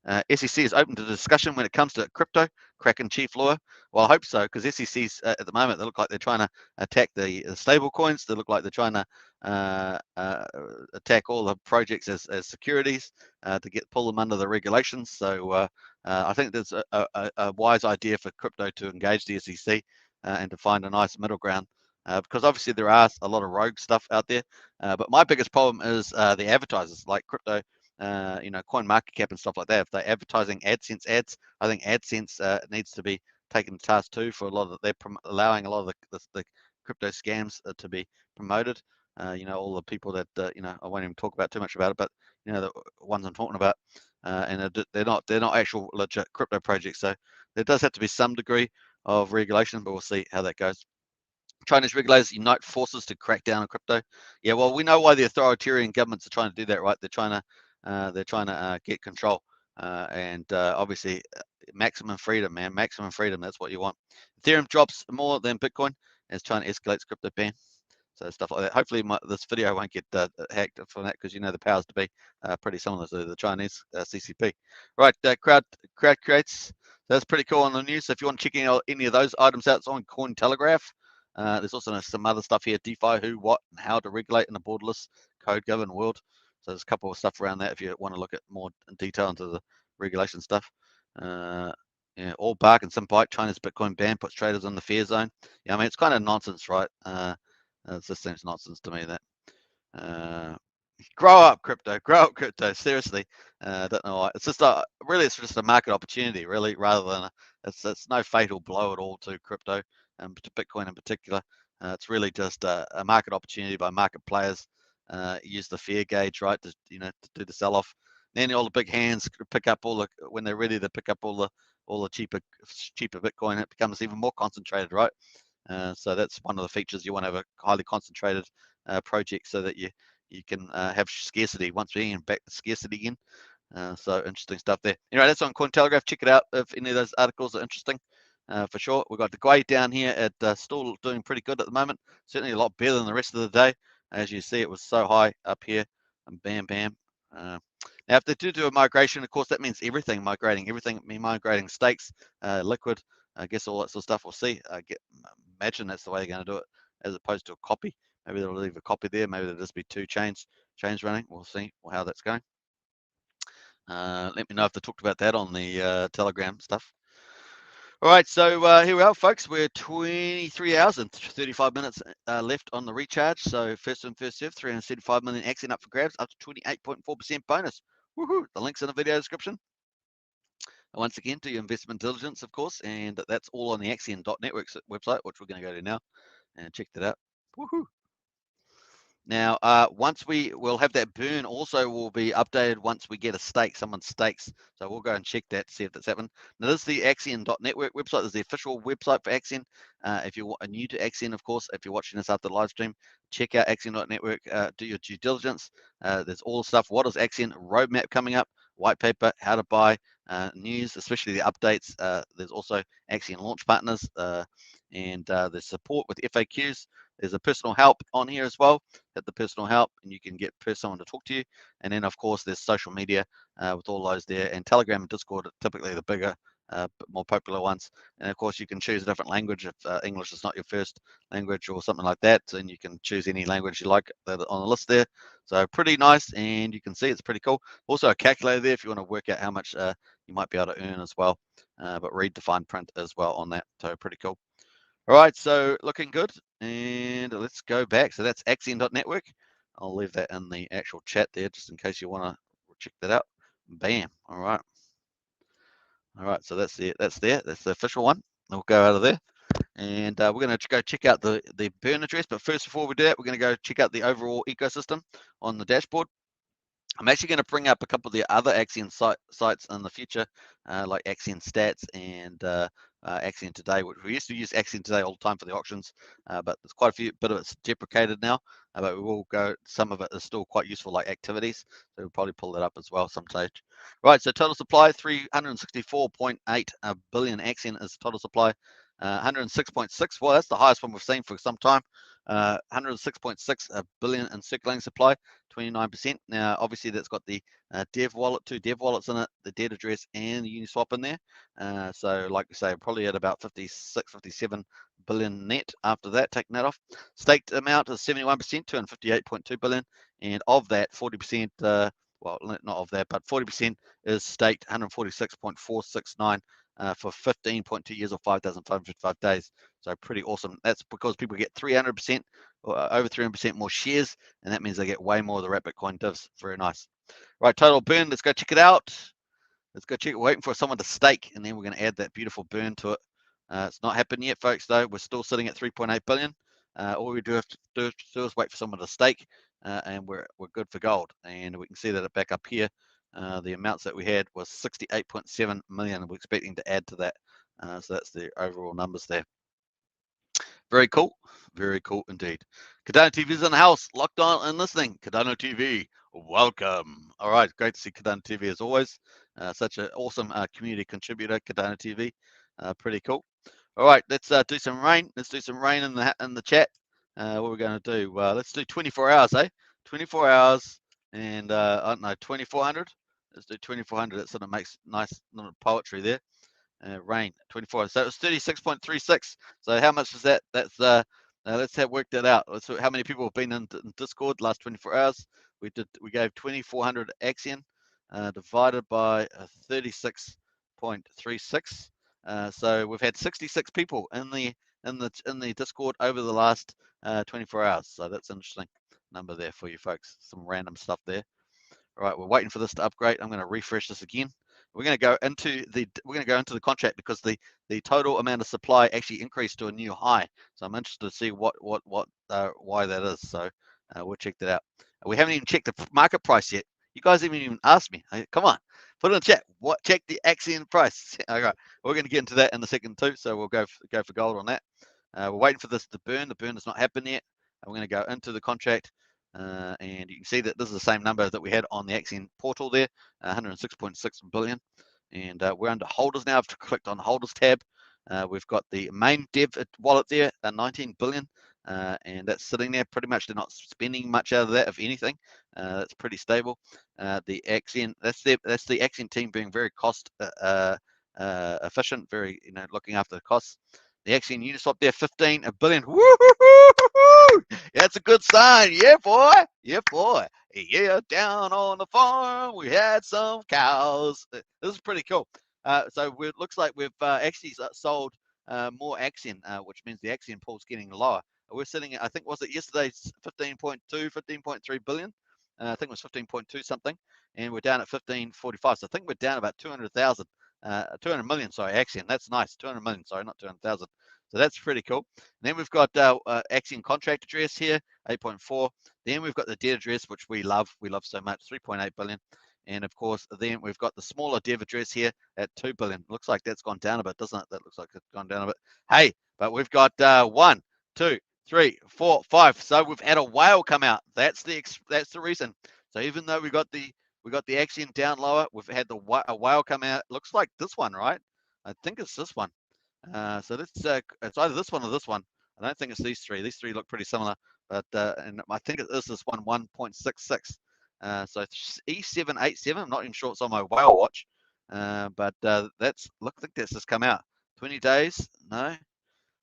Speaker 1: SEC is open to discussion when it comes to crypto. Kraken chief lawyer. Well, I hope so, because SEC's at the moment, they look like they're trying to attack the stable coins. They look like they're trying to attack all the projects as securities to pull them under the regulations. So I think there's a wise idea for crypto to engage the SEC and to find a nice middle ground. Because obviously there are a lot of rogue stuff out there. But my biggest problem is the advertisers, like crypto, coin market cap and stuff like that. If they're advertising AdSense ads, I think AdSense needs to be taken to task too for a lot of they're allowing a lot of the crypto scams to be promoted. All the people that I won't even talk about too much about it, but the ones I'm talking about, and they're not actual legit crypto projects. So there does have to be some degree of regulation, but we'll see how that goes. Chinese regulators unite forces to crack down on crypto. Yeah, well, we know why the authoritarian governments are trying to do that, right? They're trying to get control, and obviously maximum freedom, man, maximum freedom. That's what you want. Ethereum drops more than Bitcoin as China escalates crypto ban. So stuff like that. Hopefully, this video won't get hacked from that, because the powers to be pretty similar to the Chinese CCP. Right, crowd creates. That's pretty cool on the news. So if you want to check any of those items out, it's on Cointelegraph. There's also some other stuff here: DeFi, who, what, and how to regulate in a borderless, code-governed world. So there's a couple of stuff around that if you want to look at more detail into the regulation stuff. Yeah, all bark and some bite. China's Bitcoin ban puts traders in the fear zone. Yeah, I mean, it's kind of nonsense, right? It just seems nonsense to me that. Grow up, crypto. Seriously, I don't know why. It's just it's just a market opportunity, really, rather than it's no fatal blow at all to crypto and to Bitcoin in particular. It's really just a market opportunity by market players. Use the fear gauge, right, to to do the sell off. Then all the big hands pick up when they're ready to pick up all the cheaper Bitcoin. It becomes even more concentrated, right? So that's one of the features. You want to have a highly concentrated project so that you can have scarcity once we get back to scarcity again. So interesting stuff there. Anyway, that's on Cointelegraph. Check it out if any of those articles are interesting. For sure. We've got the Gwei down here at still doing pretty good at the moment. Certainly a lot better than the rest of the day. As you see, it was so high up here, and bam, bam. Now, if they do a migration, of course, that means everything migrating. Everything migrating stakes, liquid, I guess all that sort of stuff. We'll see. Imagine that's the way they're going to do it, as opposed to a copy. Maybe they'll leave a copy there. Maybe there'll just be two chains running. We'll see how that's going. Let me know if they talked about that on the Telegram stuff. All right, so here we are, folks. We're 23 hours and 35 minutes left on the recharge. So first in, first serve, 375 million Axion up for grabs, up to 28.4% bonus. Woohoo! The link's in the video description. And once again, do your investment diligence, of course, and that's all on the Axion.network website, which we're going to go to now and check that out. Woohoo! Now, once will have that burn also will be updated once we get a stake, someone stakes. So we'll go and check that to see if that's happened. Now, this is the Axion.network website. This is the official website for Axion. If you're new to Axion, of course, if you're watching this after the live stream, check out Axion.network, do your due diligence. There's all the stuff. What is Axion? Roadmap coming up, white paper, how to buy, news, especially the updates. There's also Axion launch partners, and there's support with FAQs. There's a personal help on here as well. Hit the personal help and you can get someone to talk to you. And then, of course, there's social media with all those there. And Telegram and Discord are typically the bigger, more popular ones. And, of course, you can choose a different language if English is not your first language or something like that. And you can choose any language you like on the list there. So pretty nice. And you can see it's pretty cool. Also a calculator there if you want to work out how much you might be able to earn as well. But read the fine print as well on that. So pretty cool. All right, so looking good, and let's go back. So that's Axion.network. I'll leave that in the actual chat there, just in case you want to check that out. Bam. All right. All right, so that's there. That's the official one. We'll go out of there, and we're going to go check out the burn address. But first, before we do that, we're going to go check out the overall ecosystem on the dashboard. I'm actually going to bring up a couple of the other Axion sites in the future, like Axion Stats and Axion Today, which we used to use Axion Today all the time for the auctions, but there's quite a bit of it's deprecated now, but we will go, some of it is still quite useful, like activities, so we'll probably pull that up as well some stage. Right, so total supply, 364.8 billion Axion is total supply, 106.6, well, that's the highest one we've seen for some time. 106.6 billion in circulating supply, 29%. Now, obviously, that's got the dev wallet, 2 dev wallets in it, the dead address and the Uniswap in there. So, like I say, probably at about 56, 57 billion net after that, taking that off. Staked amount is 71%, 258.2 billion, and of that, 40%, well, not of that, but 40% is staked, 146.469 for 15.2 years or 5,555 days. So pretty awesome. That's because people get 300% or over 300% more shares, and that means they get way more of the Wrap Bitcoin divs. Very nice. Right, total burn. Let's go check it out. Let's go check it. Waiting for someone to stake, and then we're going to add that beautiful burn to it. It's not happened yet, folks, though. We're still sitting at 3.8 billion. All we do have to do is wait for someone to stake, and we're good for gold. And we can see that back up here. The amounts that we had was 68.7 million. We're expecting to add to that. So that's the overall numbers there. Very cool. Very cool indeed. Cardano TV is in the house, locked on and listening. Cardano TV, welcome. All right, great to see Cardano TV as always. Such an awesome community contributor, Cardano TV. Pretty cool. All right, let's do some rain. Let's do some rain in the chat. What we're going to do? Let's do 24 hours, eh? 24 hours and I don't know, 2400. Let's do 2400. That sort of makes nice little poetry there. Rain 24. So it was 36.36. So how much is that? That's let's have worked that out. Let's see how many people have been in Discord last 24 hours. We gave 2400 Axion divided by 36.36. So we've had 66 people in the Discord over the last 24 hours. So that's an interesting number there for you folks. Some random stuff there. All right, we're waiting for this to upgrade. I'm going to refresh this again. We're going to go into the contract because the total amount of supply actually increased to a new high. So I'm interested to see why that is. So we'll check that out. We haven't even checked the market price yet. You guys haven't even asked me. Come on, put it in the chat. Check the Axion price. All right, we're going to get into that in a second too. So we'll go for gold on that. We're waiting for this to burn. The burn has not happened yet. We're going to go into the contract. And you can see that this is the same number that we had on the Axion portal there, 106.6 billion. And we're under holders now. I've clicked on the holders tab. We've got the main dev wallet there, 19 billion. And that's sitting there pretty much. They're not spending much out of that, if anything. That's pretty stable. The Axion, that's the Axion team being very cost efficient, very looking after the costs. The Axion Uniswap there, 15 billion. Woo-hoo-hoo-hoo! That's a good sign. Yeah, boy. Yeah, boy. Yeah, down on the farm, we had some cows. This is pretty cool. So it looks like we've actually sold more Axion, which means the Axion pool's getting lower. We're sitting at, I think, was it yesterday, 15.3 billion? I think it was 15.2 something. And we're down at 15.45. So I think we're down about 200,000. 200 million, sorry, Axion. That's nice. 200 million, sorry, not 200,000. So that's pretty cool. And then we've got Axion contract address here, 8.4. Then we've got the dead address, which we love. We love so much, 3.8 billion. And of course, then we've got the smaller dev address here at 2 billion. Looks like that's gone down a bit, doesn't it? That looks like it's gone down a bit. Hey, but we've got 1, 2, 3, 4, 5. So we've had a whale come out. That's the reason. So even though we got the Axion down lower, we've had a whale come out. Looks like this one, right? I think it's this one. So it's either this one or this one. I don't think it's these three. These three look pretty similar, but and I think it is this one, 1.66. So E787. I'm not even sure it's on my whale watch, but I think that's just come out. 20 days? No,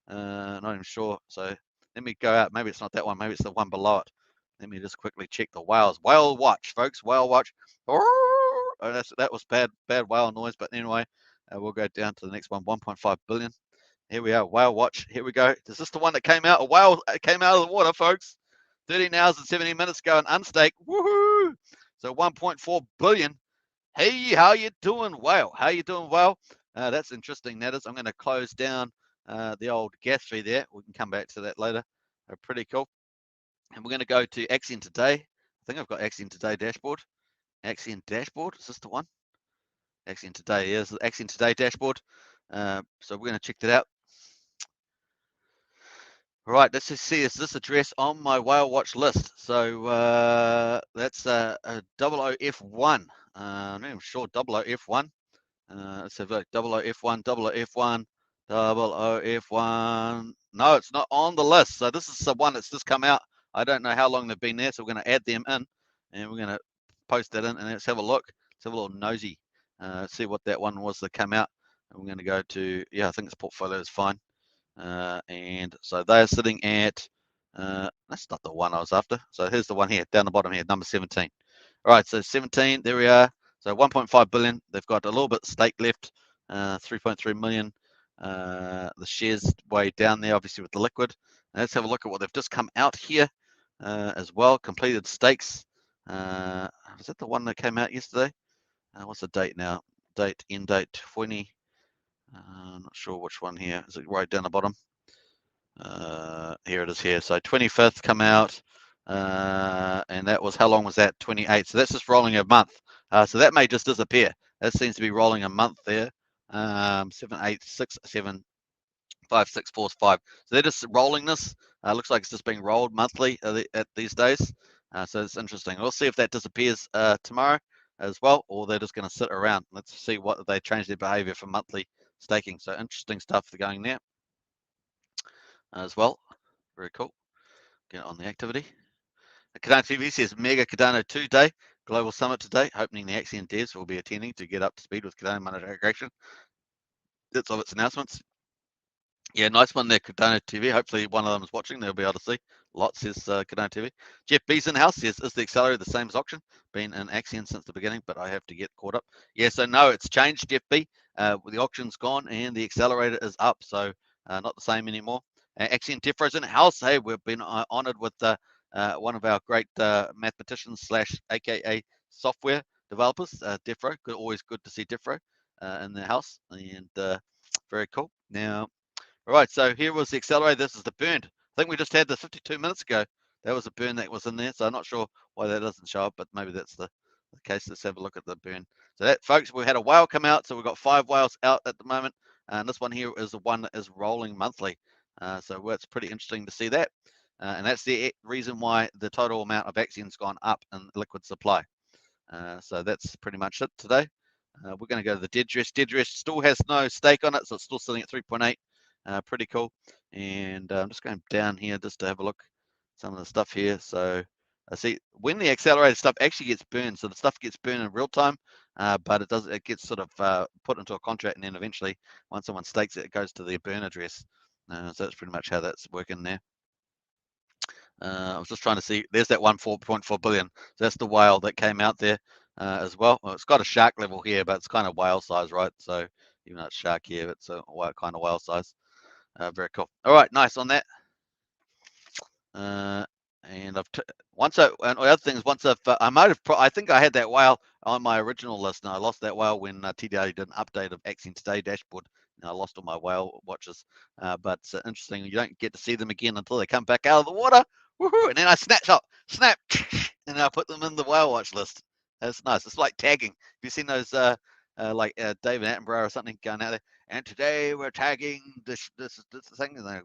Speaker 1: not even sure. So let me go out. Maybe it's not that one. Maybe it's the one below it. Let me just quickly check the whales. Whale watch, folks. Whale watch. Oh, that was bad whale noise. But anyway, we'll go down to the next one. 1.5 billion. Here we are. Whale watch. Here we go. Is this the one that came out? A whale came out of the water, folks. 13 hours and 17 minutes ago and unstaked. Woohoo! So 1.4 billion. Hey, how you doing, whale? How you doing, whale? That's interesting. That is. I'm going to close down the old gas fee there. We can come back to that later. Pretty cool. And we're going to go to Axion Today. I think I've got Axion Today dashboard. Axion dashboard. Is this the one? Axion Today. Yeah, this is Axion Today dashboard. So we're going to check that out. All right, let's just see, is this address on my whale watch list? So that's a 00F1. I'm not even sure, 00F1. Let's have a look, 00F1, 00F1, OOF1. No, it's not on the list. So this is the one that's just come out. I don't know how long they've been there, so we're going to add them in, and we're going to post that in, and let's have a look. Let's have a little nosy, see what that one was that came out. And we're going to go to, yeah, I think this portfolio is fine. And so they're sitting at, that's not the one I was after. So here's the one here, down the bottom here, number 17. All right, so 17, there we are. So 1.5 billion. They've got a little bit stake left, 3.3 million. The shares way down there, obviously with the liquid. And let's have a look at what they've just come out here as well. Completed stakes. Was that the one that came out yesterday? What's the date now? End date 20. I'm not sure which one here. Is it right down the bottom? Here it is here. So 25th come out, and that was, how long was that? 28. So that's just rolling a month. So that may just disappear. That seems to be rolling a month there. 7, 8, 6, 7, 5, 6, 4, 5. So they're just rolling this. Looks like it's just being rolled monthly at these days. So it's interesting. We'll see if that disappears tomorrow as well, or they're just going to sit around. Let's see what they change their behavior for monthly staking. So interesting stuff going there as well. Very cool. Get on the activity. Cardano TV says Mega Cardano 2 Day Global Summit today, hoping the Axion DIVS will be attending to get up to speed with Cardano monetary aggregation. That's all its announcements. Yeah, nice one there, Cardano TV. Hopefully one of them is watching. They'll be able to see. Lots says Cardano TV. Jeff B's in the house says, is the accelerator the same as auction? Been in Axion since the beginning, but I have to get caught up. Yeah, so no, it's changed, Jeff B. The auction's gone and the accelerator is up, so not the same anymore. Axion Defro's in the house. Hey, we've been honored with one of our great mathematicians / AKA software developers, Defro. Always good to see Defro in the house, and very cool. Now, all right, so here was the accelerator. This is the burn. I think we just had this 52 minutes ago. That was a burn that was in there, so I'm not sure why that doesn't show up, but maybe that's the case. Let's have a look at the burn. So that, folks, we had a whale come out, so we've got 5 whales out at the moment, and this one here is the one that is rolling monthly. So it's pretty interesting to see that, and that's the reason why the total amount of Axion's gone up in liquid supply. So that's pretty much it today. We're going to go to the DIVS. DIVS still has no stake on it, so it's still sitting at 3.8. Pretty cool. And I'm just going down here just to have a look at some of the stuff here. So I see when the accelerated stuff actually gets burned, so the stuff gets burned in real time, but it gets sort of put into a contract, and then eventually once someone stakes it, it goes to their burn address. So that's pretty much how that's working there. I was just trying to see, there's that 1.4 billion. So that's the whale that came out there as well. It's got a shark level here, but it's kind of whale size, right? So even though it's shark here, it's a kind of whale size. Very cool. All right, nice on that. And the other thing is, I think I had that whale on my original list, and I lost that whale when TDA did an update of Axion Today dashboard. I lost all my whale watches, but it's interesting. You don't get to see them again until they come back out of the water. Woohoo! And then I snap, and I put them in the whale watch list. That's nice. It's like tagging. Have you seen those, like David Attenborough or something going out there? And today we're tagging this thing, and they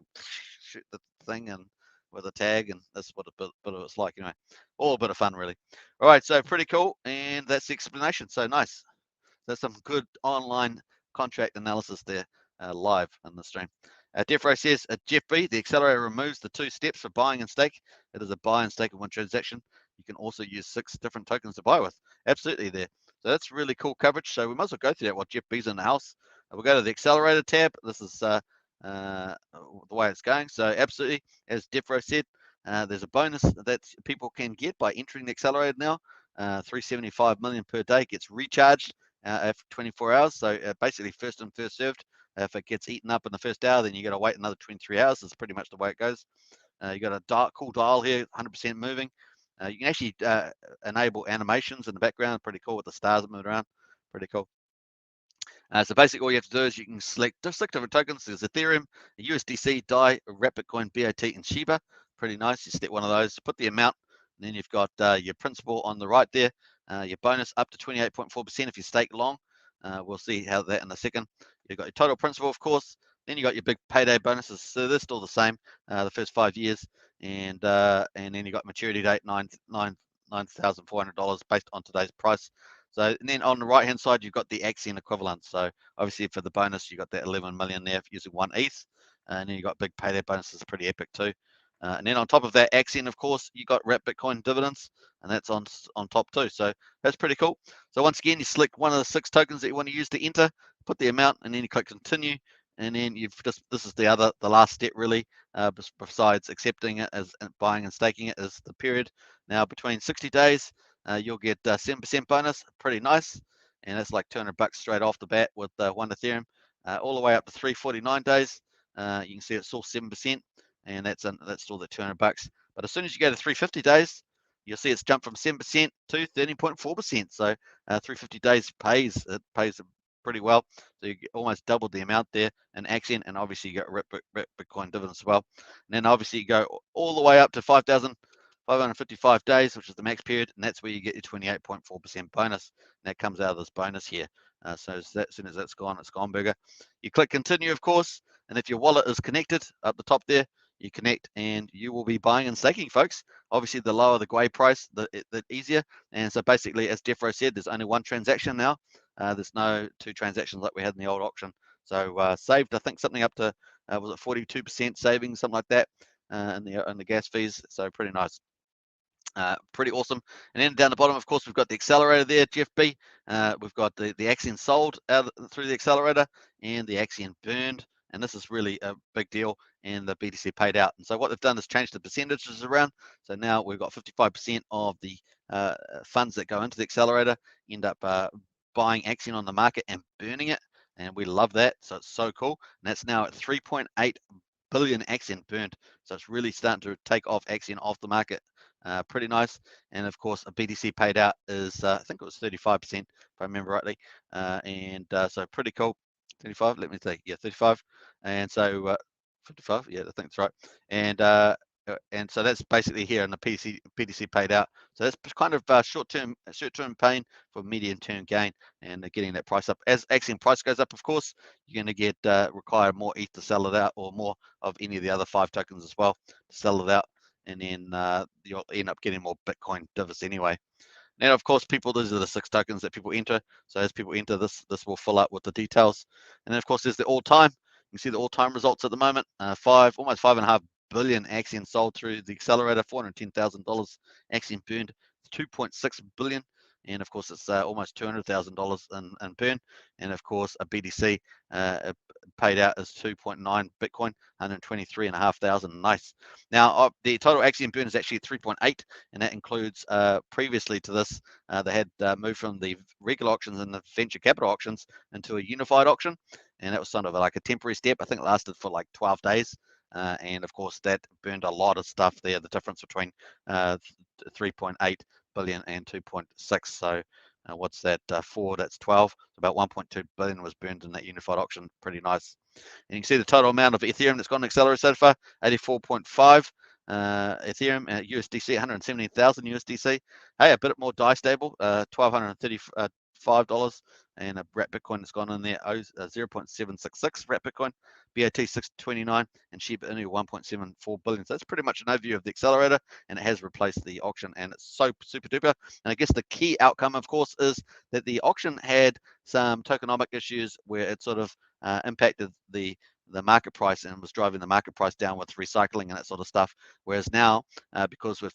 Speaker 1: shoot the thing and with a tag, and that's what a bit of it's like anyway. All a bit of fun, really. All right, so pretty cool, and that's the explanation. So nice. There's some good online contract analysis there live on the stream. Defro says, Jeff B, the accelerator removes the 2 steps for buying and stake. It is a buy and stake in one transaction. You can also use 6 different tokens to buy with. Absolutely there. So that's really cool coverage. So we might as well go through that while Jeff B's in the house. We'll go to the accelerator tab. This is the way it's going. So absolutely, as Defro said, there's a bonus that people can get by entering the accelerator now. 375 million per day gets recharged after 24 hours. So basically first in, first served. If it gets eaten up in the first hour, then you got to wait another 23 hours. That's pretty much the way it goes. You got a cool dial here, 100% moving. You can actually enable animations in the background. Pretty cool with the stars moving around. Pretty cool. So basically all you have to do is you can select different tokens. There's Ethereum, USDC, DAI, Rapidcoin, BAT, and Shiba. Pretty nice. You select one of those, put the amount, and then you've got your principal on the right there. Your bonus up to 28.4% if you stake long. We'll see how that in a second. You've got your total principal, of course. Then you got your big payday bonuses. So they're still the same, the first 5 years, and then you got maturity date $9,400 based on today's price. So, and then on the right hand side, you've got the Axion equivalent. So obviously for the bonus, you got that 11 million there using 1 ETH, and then you got big payday bonuses, pretty epic too. And then on top of that, Axion, of course, you got wrapped Bitcoin dividends, and that's on top too. So that's pretty cool. So once again, you select one of the 6 tokens that you want to use to enter, put the amount, and then you click continue. And then you've just, this is the last step really, besides accepting it as buying and staking it, is the period. Now between 60 days, you'll get 7% bonus, pretty nice, and that's like $200 straight off the bat with 1 Ethereum, all the way up to 349 days. You can see it's still 7%, and that's still the $200. But as soon as you go to 350 days, you'll see it's jumped from 7% to 13.4%. So 350 days pays pretty well. So you almost doubled the amount there in Axion, and obviously you got Bitcoin dividends as well. And then obviously you go all the way up to 5,555 days, which is the max period, and that's where you get your 28.4% bonus. And that comes out of this bonus here. So as soon as that's gone, it's gone bigger. You click continue, of course, and if your wallet is connected up the top there, you connect and you will be buying and staking, folks. Obviously, the lower the Gwei price, the easier. And so basically, as Defro said, there's only 1 transaction now. There's no 2 transactions like we had in the old auction. So saved, I think, something up to, was it 42% savings, something like that, in the gas fees. So pretty nice. Pretty awesome. And then down the bottom, of course, we've got the accelerator there, GFB. We've got the Axion sold out through the accelerator and the Axion burned. And this is really a big deal, and the BTC paid out. And so what they've done is change the percentages around. So now we've got 55% of the funds that go into the accelerator end up buying Axion on the market and burning it. And we love that. So it's so cool. And that's now at 3.8 billion Axion burned. So it's really starting to take off Axion off the market. Pretty nice. And of course, a BTC paid out is, I think it was 35%, if I remember rightly. So pretty cool. 35, let me think. Yeah, 35. And so 55, yeah, I think that's right. And so that's basically here in the BTC paid out. So that's kind of short-term pain for medium-term gain, and they're getting that price up. As Axion price goes up, of course, you're going to get require more ETH to sell it out, or more of any of the other 5 tokens as well to sell it out. And then you'll end up getting more Bitcoin DIVS anyway. Now, of course, these are the 6 tokens that people enter. So as people enter this will fill up with the details. And then, of course, there's the all-time. You can see the all-time results at the moment. Almost 5.5 billion Axion sold through the accelerator. $410,000 Axion burned. 2.6 billion. And of course, it's almost $200,000 in burn. And of course, a BTC paid out as 2.9 Bitcoin, 123,500. Nice. Now, the total Axion burn is actually 3.8, and that includes previously to this, they had moved from the regular auctions and the venture capital auctions into a unified auction, and that was sort of like a temporary step. I think it lasted for like 12 days. And of course, that burned a lot of stuff there. The difference between 3.8 billion and 2.6. So what's that? 4, that's 12. About 1.2 billion was burned in that unified auction. Pretty nice. And you can see the total amount of Ethereum that's gone to accelerator so far, 84.5 Ethereum, USDC, 117,000 USDC. Hey, a bit more DAI stable, $1,235, and a wrap Bitcoin that's gone in there, 0.766 wrap Bitcoin, BAT 629, and Shiba Inu 1.74 billion. So that's pretty much an overview of the accelerator, and it has replaced the auction, and it's so super duper. And I guess the key outcome, of course, is that the auction had some tokenomic issues where it sort of impacted the market price and was driving the market price down with recycling and that sort of stuff. Whereas now, because we've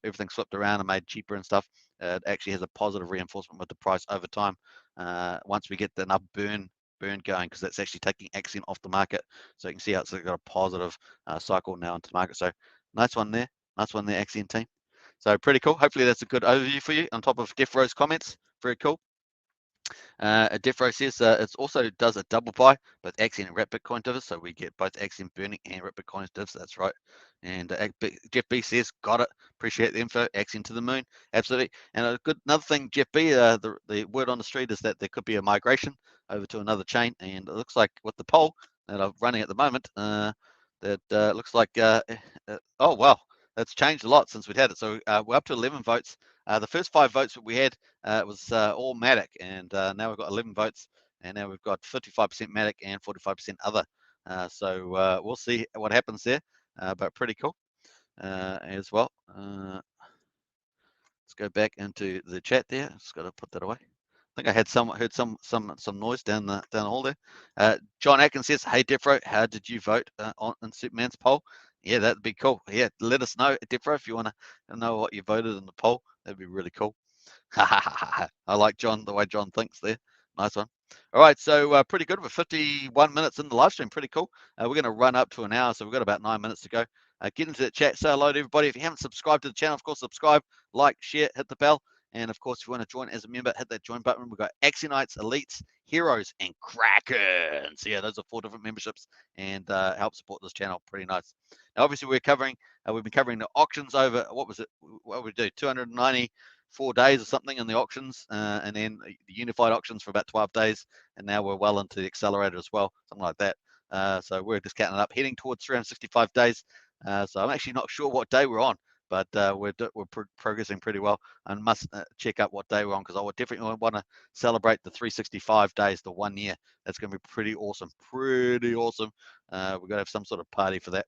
Speaker 1: everything's flipped around and made cheaper and stuff, it actually has a positive reinforcement with the price over time. Once we get enough burn going, because that's actually taking Axion off the market. So you can see how it's got a positive cycle now into the market. So nice one there, Axion team. So pretty cool. Hopefully that's a good overview for you on top of Defro's comments. Very cool. Defro says it also does a double buy, both Axion and wrap Bitcoin DIVS, so we get both Axion burning and wrap Bitcoin DIVS. That's right. And Jeff B says, got it. Appreciate the info. Axion to the moon. Absolutely. And another thing, Jeff B, the word on the street is that there could be a migration over to another chain, and it looks like with the poll that I'm running at the moment, looks like oh wow, that's changed a lot since we'd had it. So we're up to 11 votes. The first 5 votes that we had was all Matic, and now we've got 11 votes, and now we've got 55% Matic and 45% other. So we'll see what happens there, but pretty cool as well. Let's go back into the chat there. Just got to put that away. I think I had heard some noise down the hall there. John Atkins says, "Hey Defro, how did you vote in Superman's poll?" Yeah, that'd be cool. Yeah, let us know, Defro, if you want to know what you voted in the poll. That'd be really cool. I like John, the way John thinks there. Nice one. All right, so pretty good. We're 51 minutes in the live stream. Pretty cool. We're going to run up to an hour, so we've got about 9 minutes to go. Get into the chat, say hello to everybody. If you haven't subscribed to the channel, of course, subscribe, like, share, hit the bell. And of course, if you want to join as a member, hit that join button. We've got Axionites, Elites, Heroes, and Krakens. Yeah, those are 4 different memberships and help support this channel. Pretty nice. Now, obviously, we've been covering the auctions over, what was it? What we do? 294 days or something in the auctions, and then the unified auctions for about 12 days. And now we're well into the accelerator as well, something like that. So we're just counting up, heading towards 365 days. So I'm actually not sure what day we're on, but we're progressing pretty well. And must check out what day we're on, because I would definitely want to celebrate the 365 days, the 1 year. That's going to be pretty awesome. Pretty awesome. We're going to have some sort of party for that.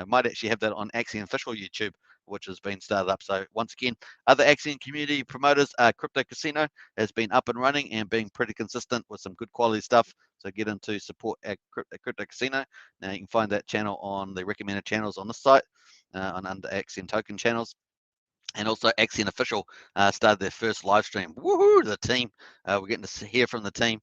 Speaker 1: Might actually have that on Axion official YouTube, which has been started up. So once again, other Axion community promoters, Crypto Casino has been up and running and being pretty consistent with some good quality stuff. So get into support at Crypto Casino. Now you can find that channel on the recommended channels on the site, on under Axion Token Channels. And also Axion Official started their first live stream. Woohoo! The team. We're getting to hear from the team,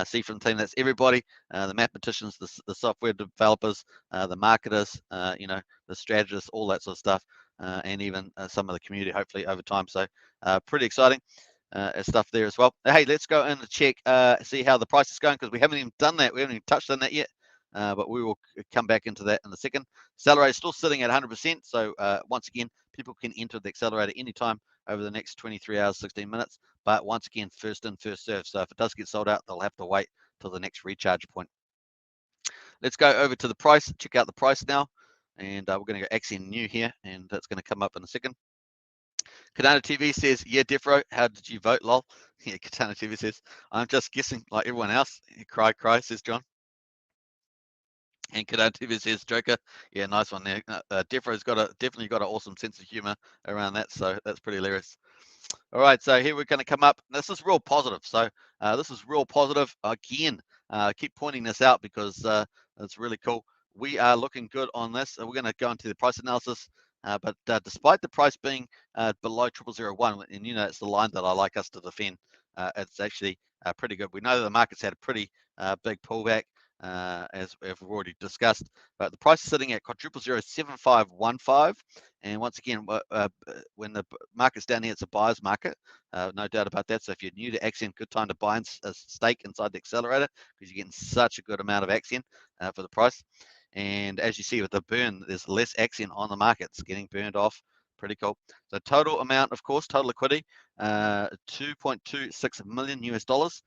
Speaker 1: see from the team. That's everybody, the mathematicians, the software developers, the marketers, the strategists, all that sort of stuff, and even some of the community, hopefully, over time. So pretty exciting stuff there as well. Hey, let's go in and check, see how the price is going, because we haven't even done that. We haven't even touched on that yet. But we will come back into that in a second. Accelerator is still sitting at 100%. So once again, people can enter the accelerator anytime over the next 23 hours, 16 minutes. But once again, first in, first serve. So if it does get sold out, they'll have to wait till the next recharge point. Let's go over to the price. Check out the price now. And we're going to go Axion New here, and that's going to come up in a second. Katana TV says, yeah, Defro, how did you vote, lol? Yeah, Katana TV says, I'm just guessing like everyone else. Cry, cry, says John. And Katana TV says, Joker, yeah, nice one there. Defro's definitely got an awesome sense of humor around that, so that's pretty hilarious. All right, so here we're going to come up. This is real positive. So this is real positive. Again, keep pointing this out because it's really cool. We are looking good on this. We're going to go into the price analysis. But despite the price being below 0001, and you know it's the line that I like us to defend, it's actually pretty good. We know that the market's had a pretty big pullback, as we've already discussed. But the price is sitting at 0.007515. And once again, when the market's down here, it's a buyer's market, no doubt about that. So if you're new to Axion, good time to buy a stake inside the accelerator, because you're getting such a good amount of Axion for the price. And as you see with the burn, there's less Axion on the market. It's getting burned off. Pretty cool. So total amount, of course, total liquidity, 2.26 million US dollars.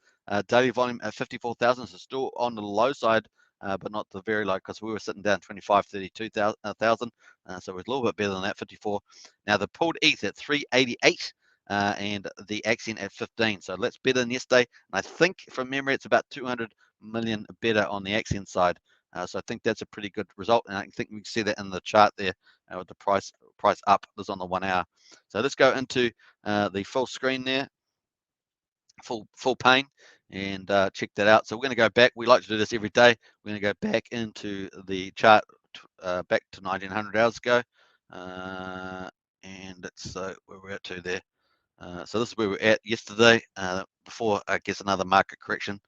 Speaker 1: Daily volume at 54,000, so still on the low side, but not the very low, because we were sitting down 25, 32,000. So we're a little bit better than that, 54. Now the pooled ETH at 388. And the Axion at 15. So that's better than yesterday. And I think from memory, it's about 200 million better on the Axion side. So I think that's a pretty good result. And I think we can see that in the chart there with the price up. This on the 1 hour. So let's go into the full screen there, full pane, and check that out. So we're going to go back. We like to do this every day. We're going to go back into the chart back to 1900 hours ago. And that's where we're at to there. So this is where we're at yesterday, before I guess another market correction,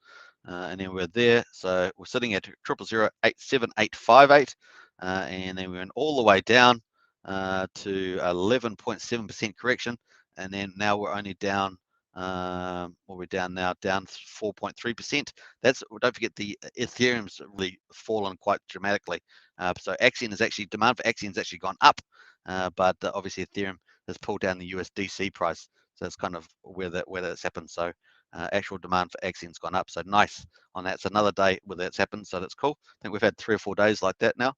Speaker 1: and then we're there. So we're sitting at 0.008758, and then we went all the way down to 11.7% correction, and then now we're only down. We're down now, down 4.3%. That's, don't forget, the Ethereum's really fallen quite dramatically. So Axion is actually, demand for Axion has actually gone up, but obviously Ethereum has pulled down the USDC price. So that's kind of where that's happened. So actual demand for Axion's gone up. So nice on that. It's another day where that's happened. So that's cool. I think we've had 3 or 4 days like that now.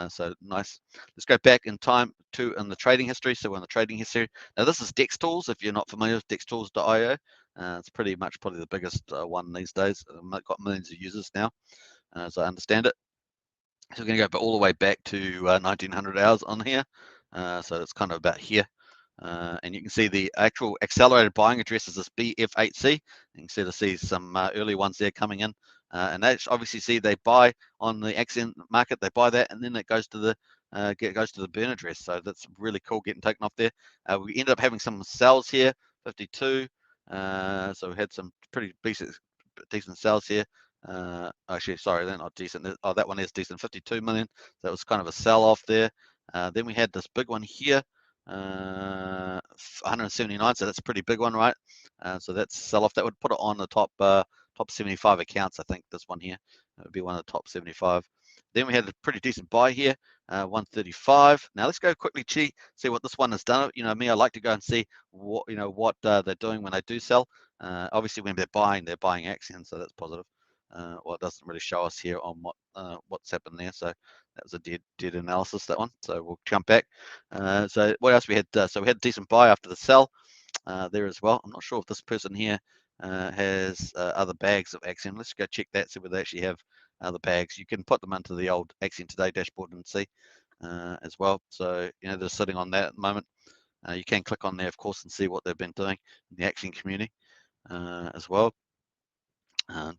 Speaker 1: So nice. Let's go back in time in the trading history. So we're in the trading history. Now this is DEX Tools. If you're not familiar with dextools.io, it's pretty much probably the biggest one these days. Got millions of users now, as I understand it. So we're going to go all the way back to 1900 hours on here. So it's kind of about here. And you can see the actual accelerated buying address is this BF8C. You can see some early ones there coming in. And they obviously see they buy on the Axion market, they buy that, and then it goes to the burn address. So that's really cool getting taken off there. We ended up having some sells here, 52. So we had some pretty decent sells here. Actually, sorry, they're not decent. Oh, that one is decent, 52 million. That was kind of a sell off there. Then we had this big one here, 179. So that's a pretty big one, right? So that's sell off. That would put it on the top 75 accounts. I think this one here would be one of the top 75. Then we had a pretty decent buy here, 135. Now let's go quickly see what this one has done. You know me, I like to go and see what they're doing when they do sell. Obviously, when they're buying Axion, so that's positive. Well, it doesn't really show us here on what's happened there. So that was a dead analysis, that one. So we'll jump back. So what else we had? So we had a decent buy after the sell there as well. I'm not sure if this person here has other bags of Axion. Let's go check that, see whether they actually have other bags. You can put them into the old Axion Today dashboard and see as well. So they're sitting on that at the moment. You can click on there, of course, and see what they've been doing in the Axion community as well.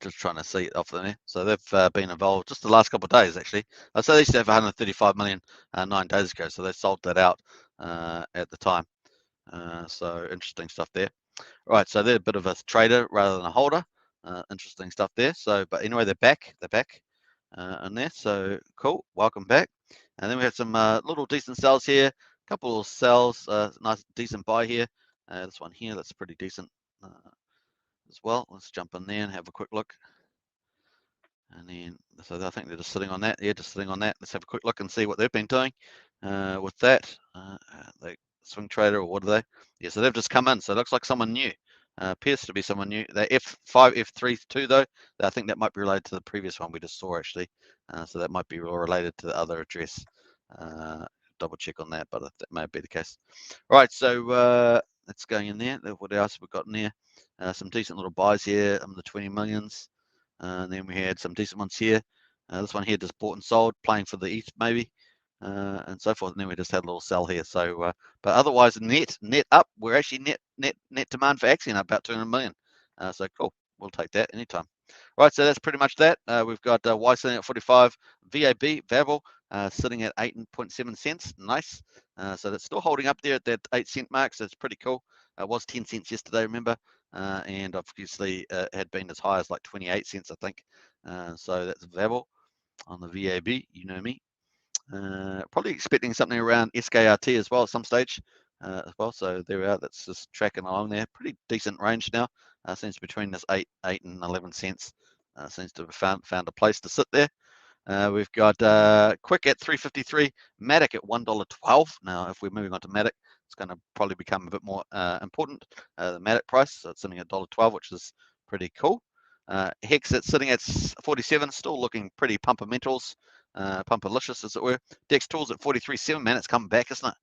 Speaker 1: Just trying to see it off there. So they've been involved just the last couple of days, actually. So they used to have 135 million 9 days ago, so they sold that out at the time. So interesting stuff there. Right, so they're a bit of a trader rather than a holder. Interesting stuff there. So, but anyway, they're back in there. So cool, welcome back. And then we have some little decent sells here. A couple of sells, nice decent buy here. This one here, that's pretty decent as well. Let's jump in there and have a quick look. And then, so I think they're just sitting on that. Yeah, just sitting on that. Let's have a quick look and see what they've been doing with that. They swing trader, or what are they? Yeah, so they've just come in. So it looks like someone new. Appears to be someone new. They're F5, F3 too, though. I think that might be related to the previous one we just saw, actually. So that might be related to the other address. Double check on that, but that may be the case. Right, so that's going in there. What else have we got in there? Some decent little buys here, the 20 millions. And then we had some decent ones here. This one here just bought and sold, playing for the ETH maybe, and so forth. And then we just had a little sell here. So, but otherwise, net up. We're actually net demand for Axion about 200 million. So cool. We'll take that anytime. Right. So that's pretty much that. We've got Y sitting at 45, VAB sitting at 8.7 cents. Nice. So that's still holding up there at that 8-cent mark. So it's pretty cool. It was 10 cents yesterday, remember? And obviously had been as high as like 28 cents, I think. So that's available on the VAB, you know me. Probably expecting something around SKRT as well at some stage as well. So there we are. That's just tracking along there. Pretty decent range now. Seems between this 8 and 11 cents. Seems to have found a place to sit there. We've got Quick at 353, Matic at $1.12. Now, if we're moving on to Matic, it's going to probably become a bit more important. The Matic price, so it's sitting at $1.12, which is pretty cool. Hex it's sitting at 47, still looking pretty pumpermentals, pumperlicious as it were. Dex Tools at 43.7, man, it's come back, isn't it?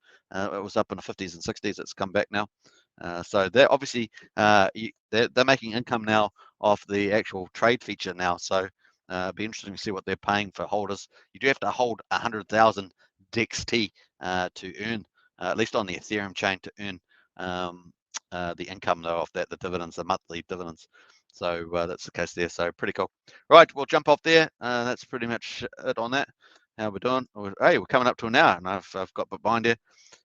Speaker 1: It was up in the 50s and 60s, it's come back now. So they're obviously they're making income now off the actual trade feature now. So it'd be interesting to see what they're paying for holders. You do have to hold 100,000 DXT to earn, at least on the Ethereum chain, to earn the income though of that, the dividends, the monthly dividends. So that's the case there. So pretty cool. Right, we'll jump off there. That's pretty much it on that. How we're doing? Hey, we're coming up to an hour, and I've got behind here.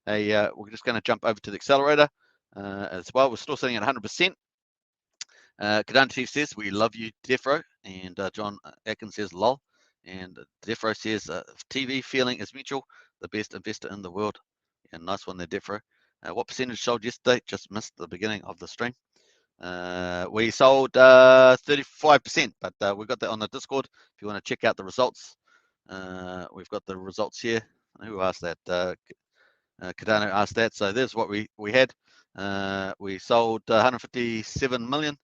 Speaker 1: Hey, we're just going to jump over to the accelerator as well. We're still sitting at 100%. Cardano Chief says, we love you, Defro. And John Atkins says, lol. And Defro says, TV feeling is mutual, the best investor in the world. Yeah, nice one there, Defro. What percentage sold yesterday? Just missed the beginning of the stream. We sold 35%, but we've got that on the Discord. If you want to check out the results, we've got the results here. Who asked that? Cardano asked that. So there's what we had. We sold 157 million,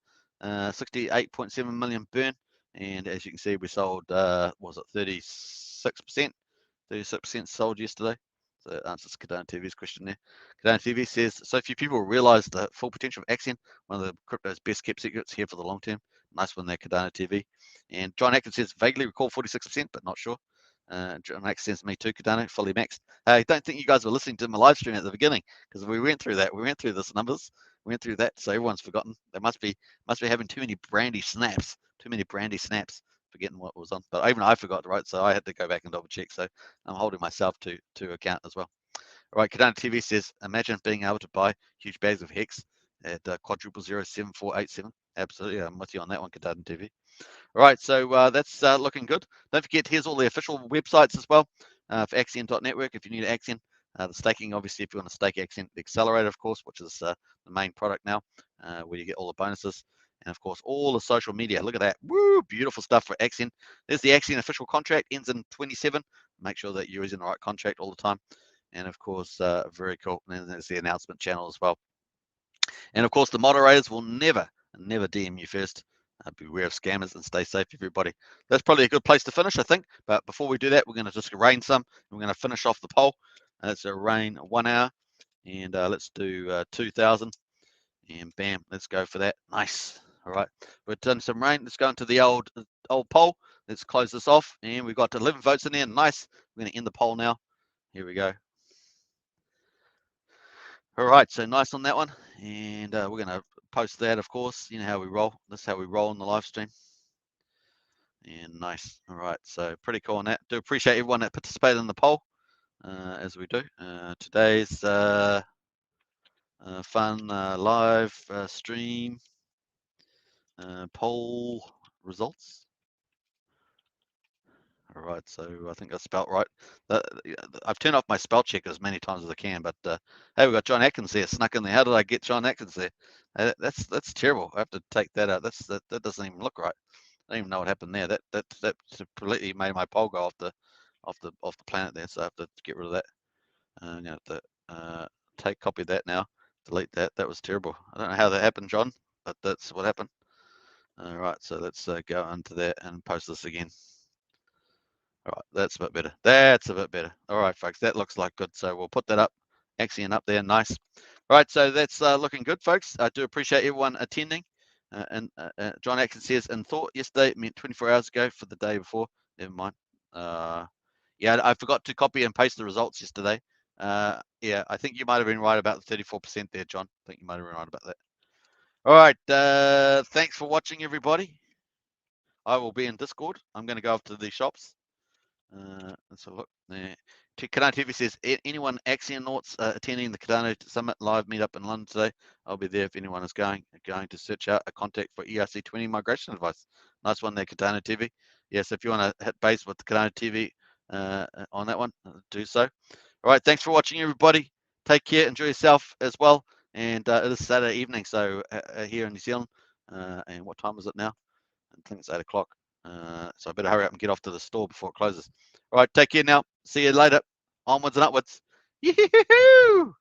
Speaker 1: 68.7 million burn, and as you can see, we sold was it 36%? 36% sold yesterday. So that answers Cardano TV's question there. Cardano TV says, so few people realize the full potential of Axion, one of the crypto's best kept secrets here for the long term. Nice one there, Cardano TV. And John Atkins says, vaguely recall 46%, but not sure. John X sends me too, Cardano, fully maxed. I don't think you guys were listening to my live stream at the beginning because we went through that. We went through this numbers. We went through that, so everyone's forgotten. They must be having too many brandy snaps. Too many brandy snaps, forgetting what was on. But even I forgot, right? So I had to go back and double check. So I'm holding myself to account as well. All right, Cardano TV says, imagine being able to buy huge bags of Hex at quadruple 07487. Absolutely, I'm with you on that one, Cardano TV. All right, so that's looking good. Don't forget, here's all the official websites as well for Axion.network if you need Axion. The staking, obviously, if you want to stake Axion, the accelerator, of course, which is the main product now, where you get all the bonuses. And of course, all the social media. Look at that. Woo, beautiful stuff for Axion. There's the Axion official contract, ends in 27. Make sure that you're using the right contract all the time. And of course, very cool. And then there's the announcement channel as well. And of course, the moderators will never DM you first. Beware of scammers and stay safe, everybody. That's probably a good place to finish, I think. But before we do that, we're going to just rain some. We're going to finish off the poll. It's a rain 1 hour. And let's do 2,000. And bam, let's go for that. Nice. All right, we've done some rain. Let's go into the old poll. Let's close this off. And we've got 11 votes in there. Nice. We're going to end the poll now. Here we go. All right, so nice on that one. And we're going to post that, of course. You know how we roll. That's how we roll in the live stream. And nice. All right, so pretty cool on that. Do appreciate everyone that participated in the poll, as we do. Today's fun live stream poll results. All right, so I think I spelt right. I've turned off my spell check as many times as I can, but hey, we've got John Atkins there snuck in there. How did I get John Atkins there? That's terrible. I have to take that out. That doesn't even look right. I don't even know what happened there. That completely made my poll go off the planet there. So I have to get rid of that. You have to take copy of that now. Delete that. That was terrible. I don't know how that happened, John, but that's what happened. All right, so let's go into that and post this again. All right, that's a bit better. That's a bit better. All right, folks, that looks like good. So we'll put that up. Axion up there, nice. All right, so that's looking good, folks. I do appreciate everyone attending. And John Atkins says, and thought yesterday meant 24 hours ago for the day before. Never mind. Yeah, I forgot to copy and paste the results yesterday. Yeah, I think you might have been right about the 34% there, John. I think you might have been right about that. All right, thanks for watching, everybody. I will be in Discord. I'm going to go off to the shops. Let's have a look there. Cardano TV says, anyone Axion Nauts attending the Cardano Summit live meetup in London today? I'll be there if anyone is going to search out a contact for ERC20 migration advice. Nice one there, Cardano TV. Yes, if you want to hit base with the Cardano TV on that one, do so. All right, thanks for watching, everybody. Take care, enjoy yourself as well. And it is Saturday evening, so here in New Zealand. And what time is it now? I think it's 8 o'clock. So I better hurry up and get off to the store before it closes. All right, take care now. See you later. Onwards and upwards. Yee-hoo-hoo!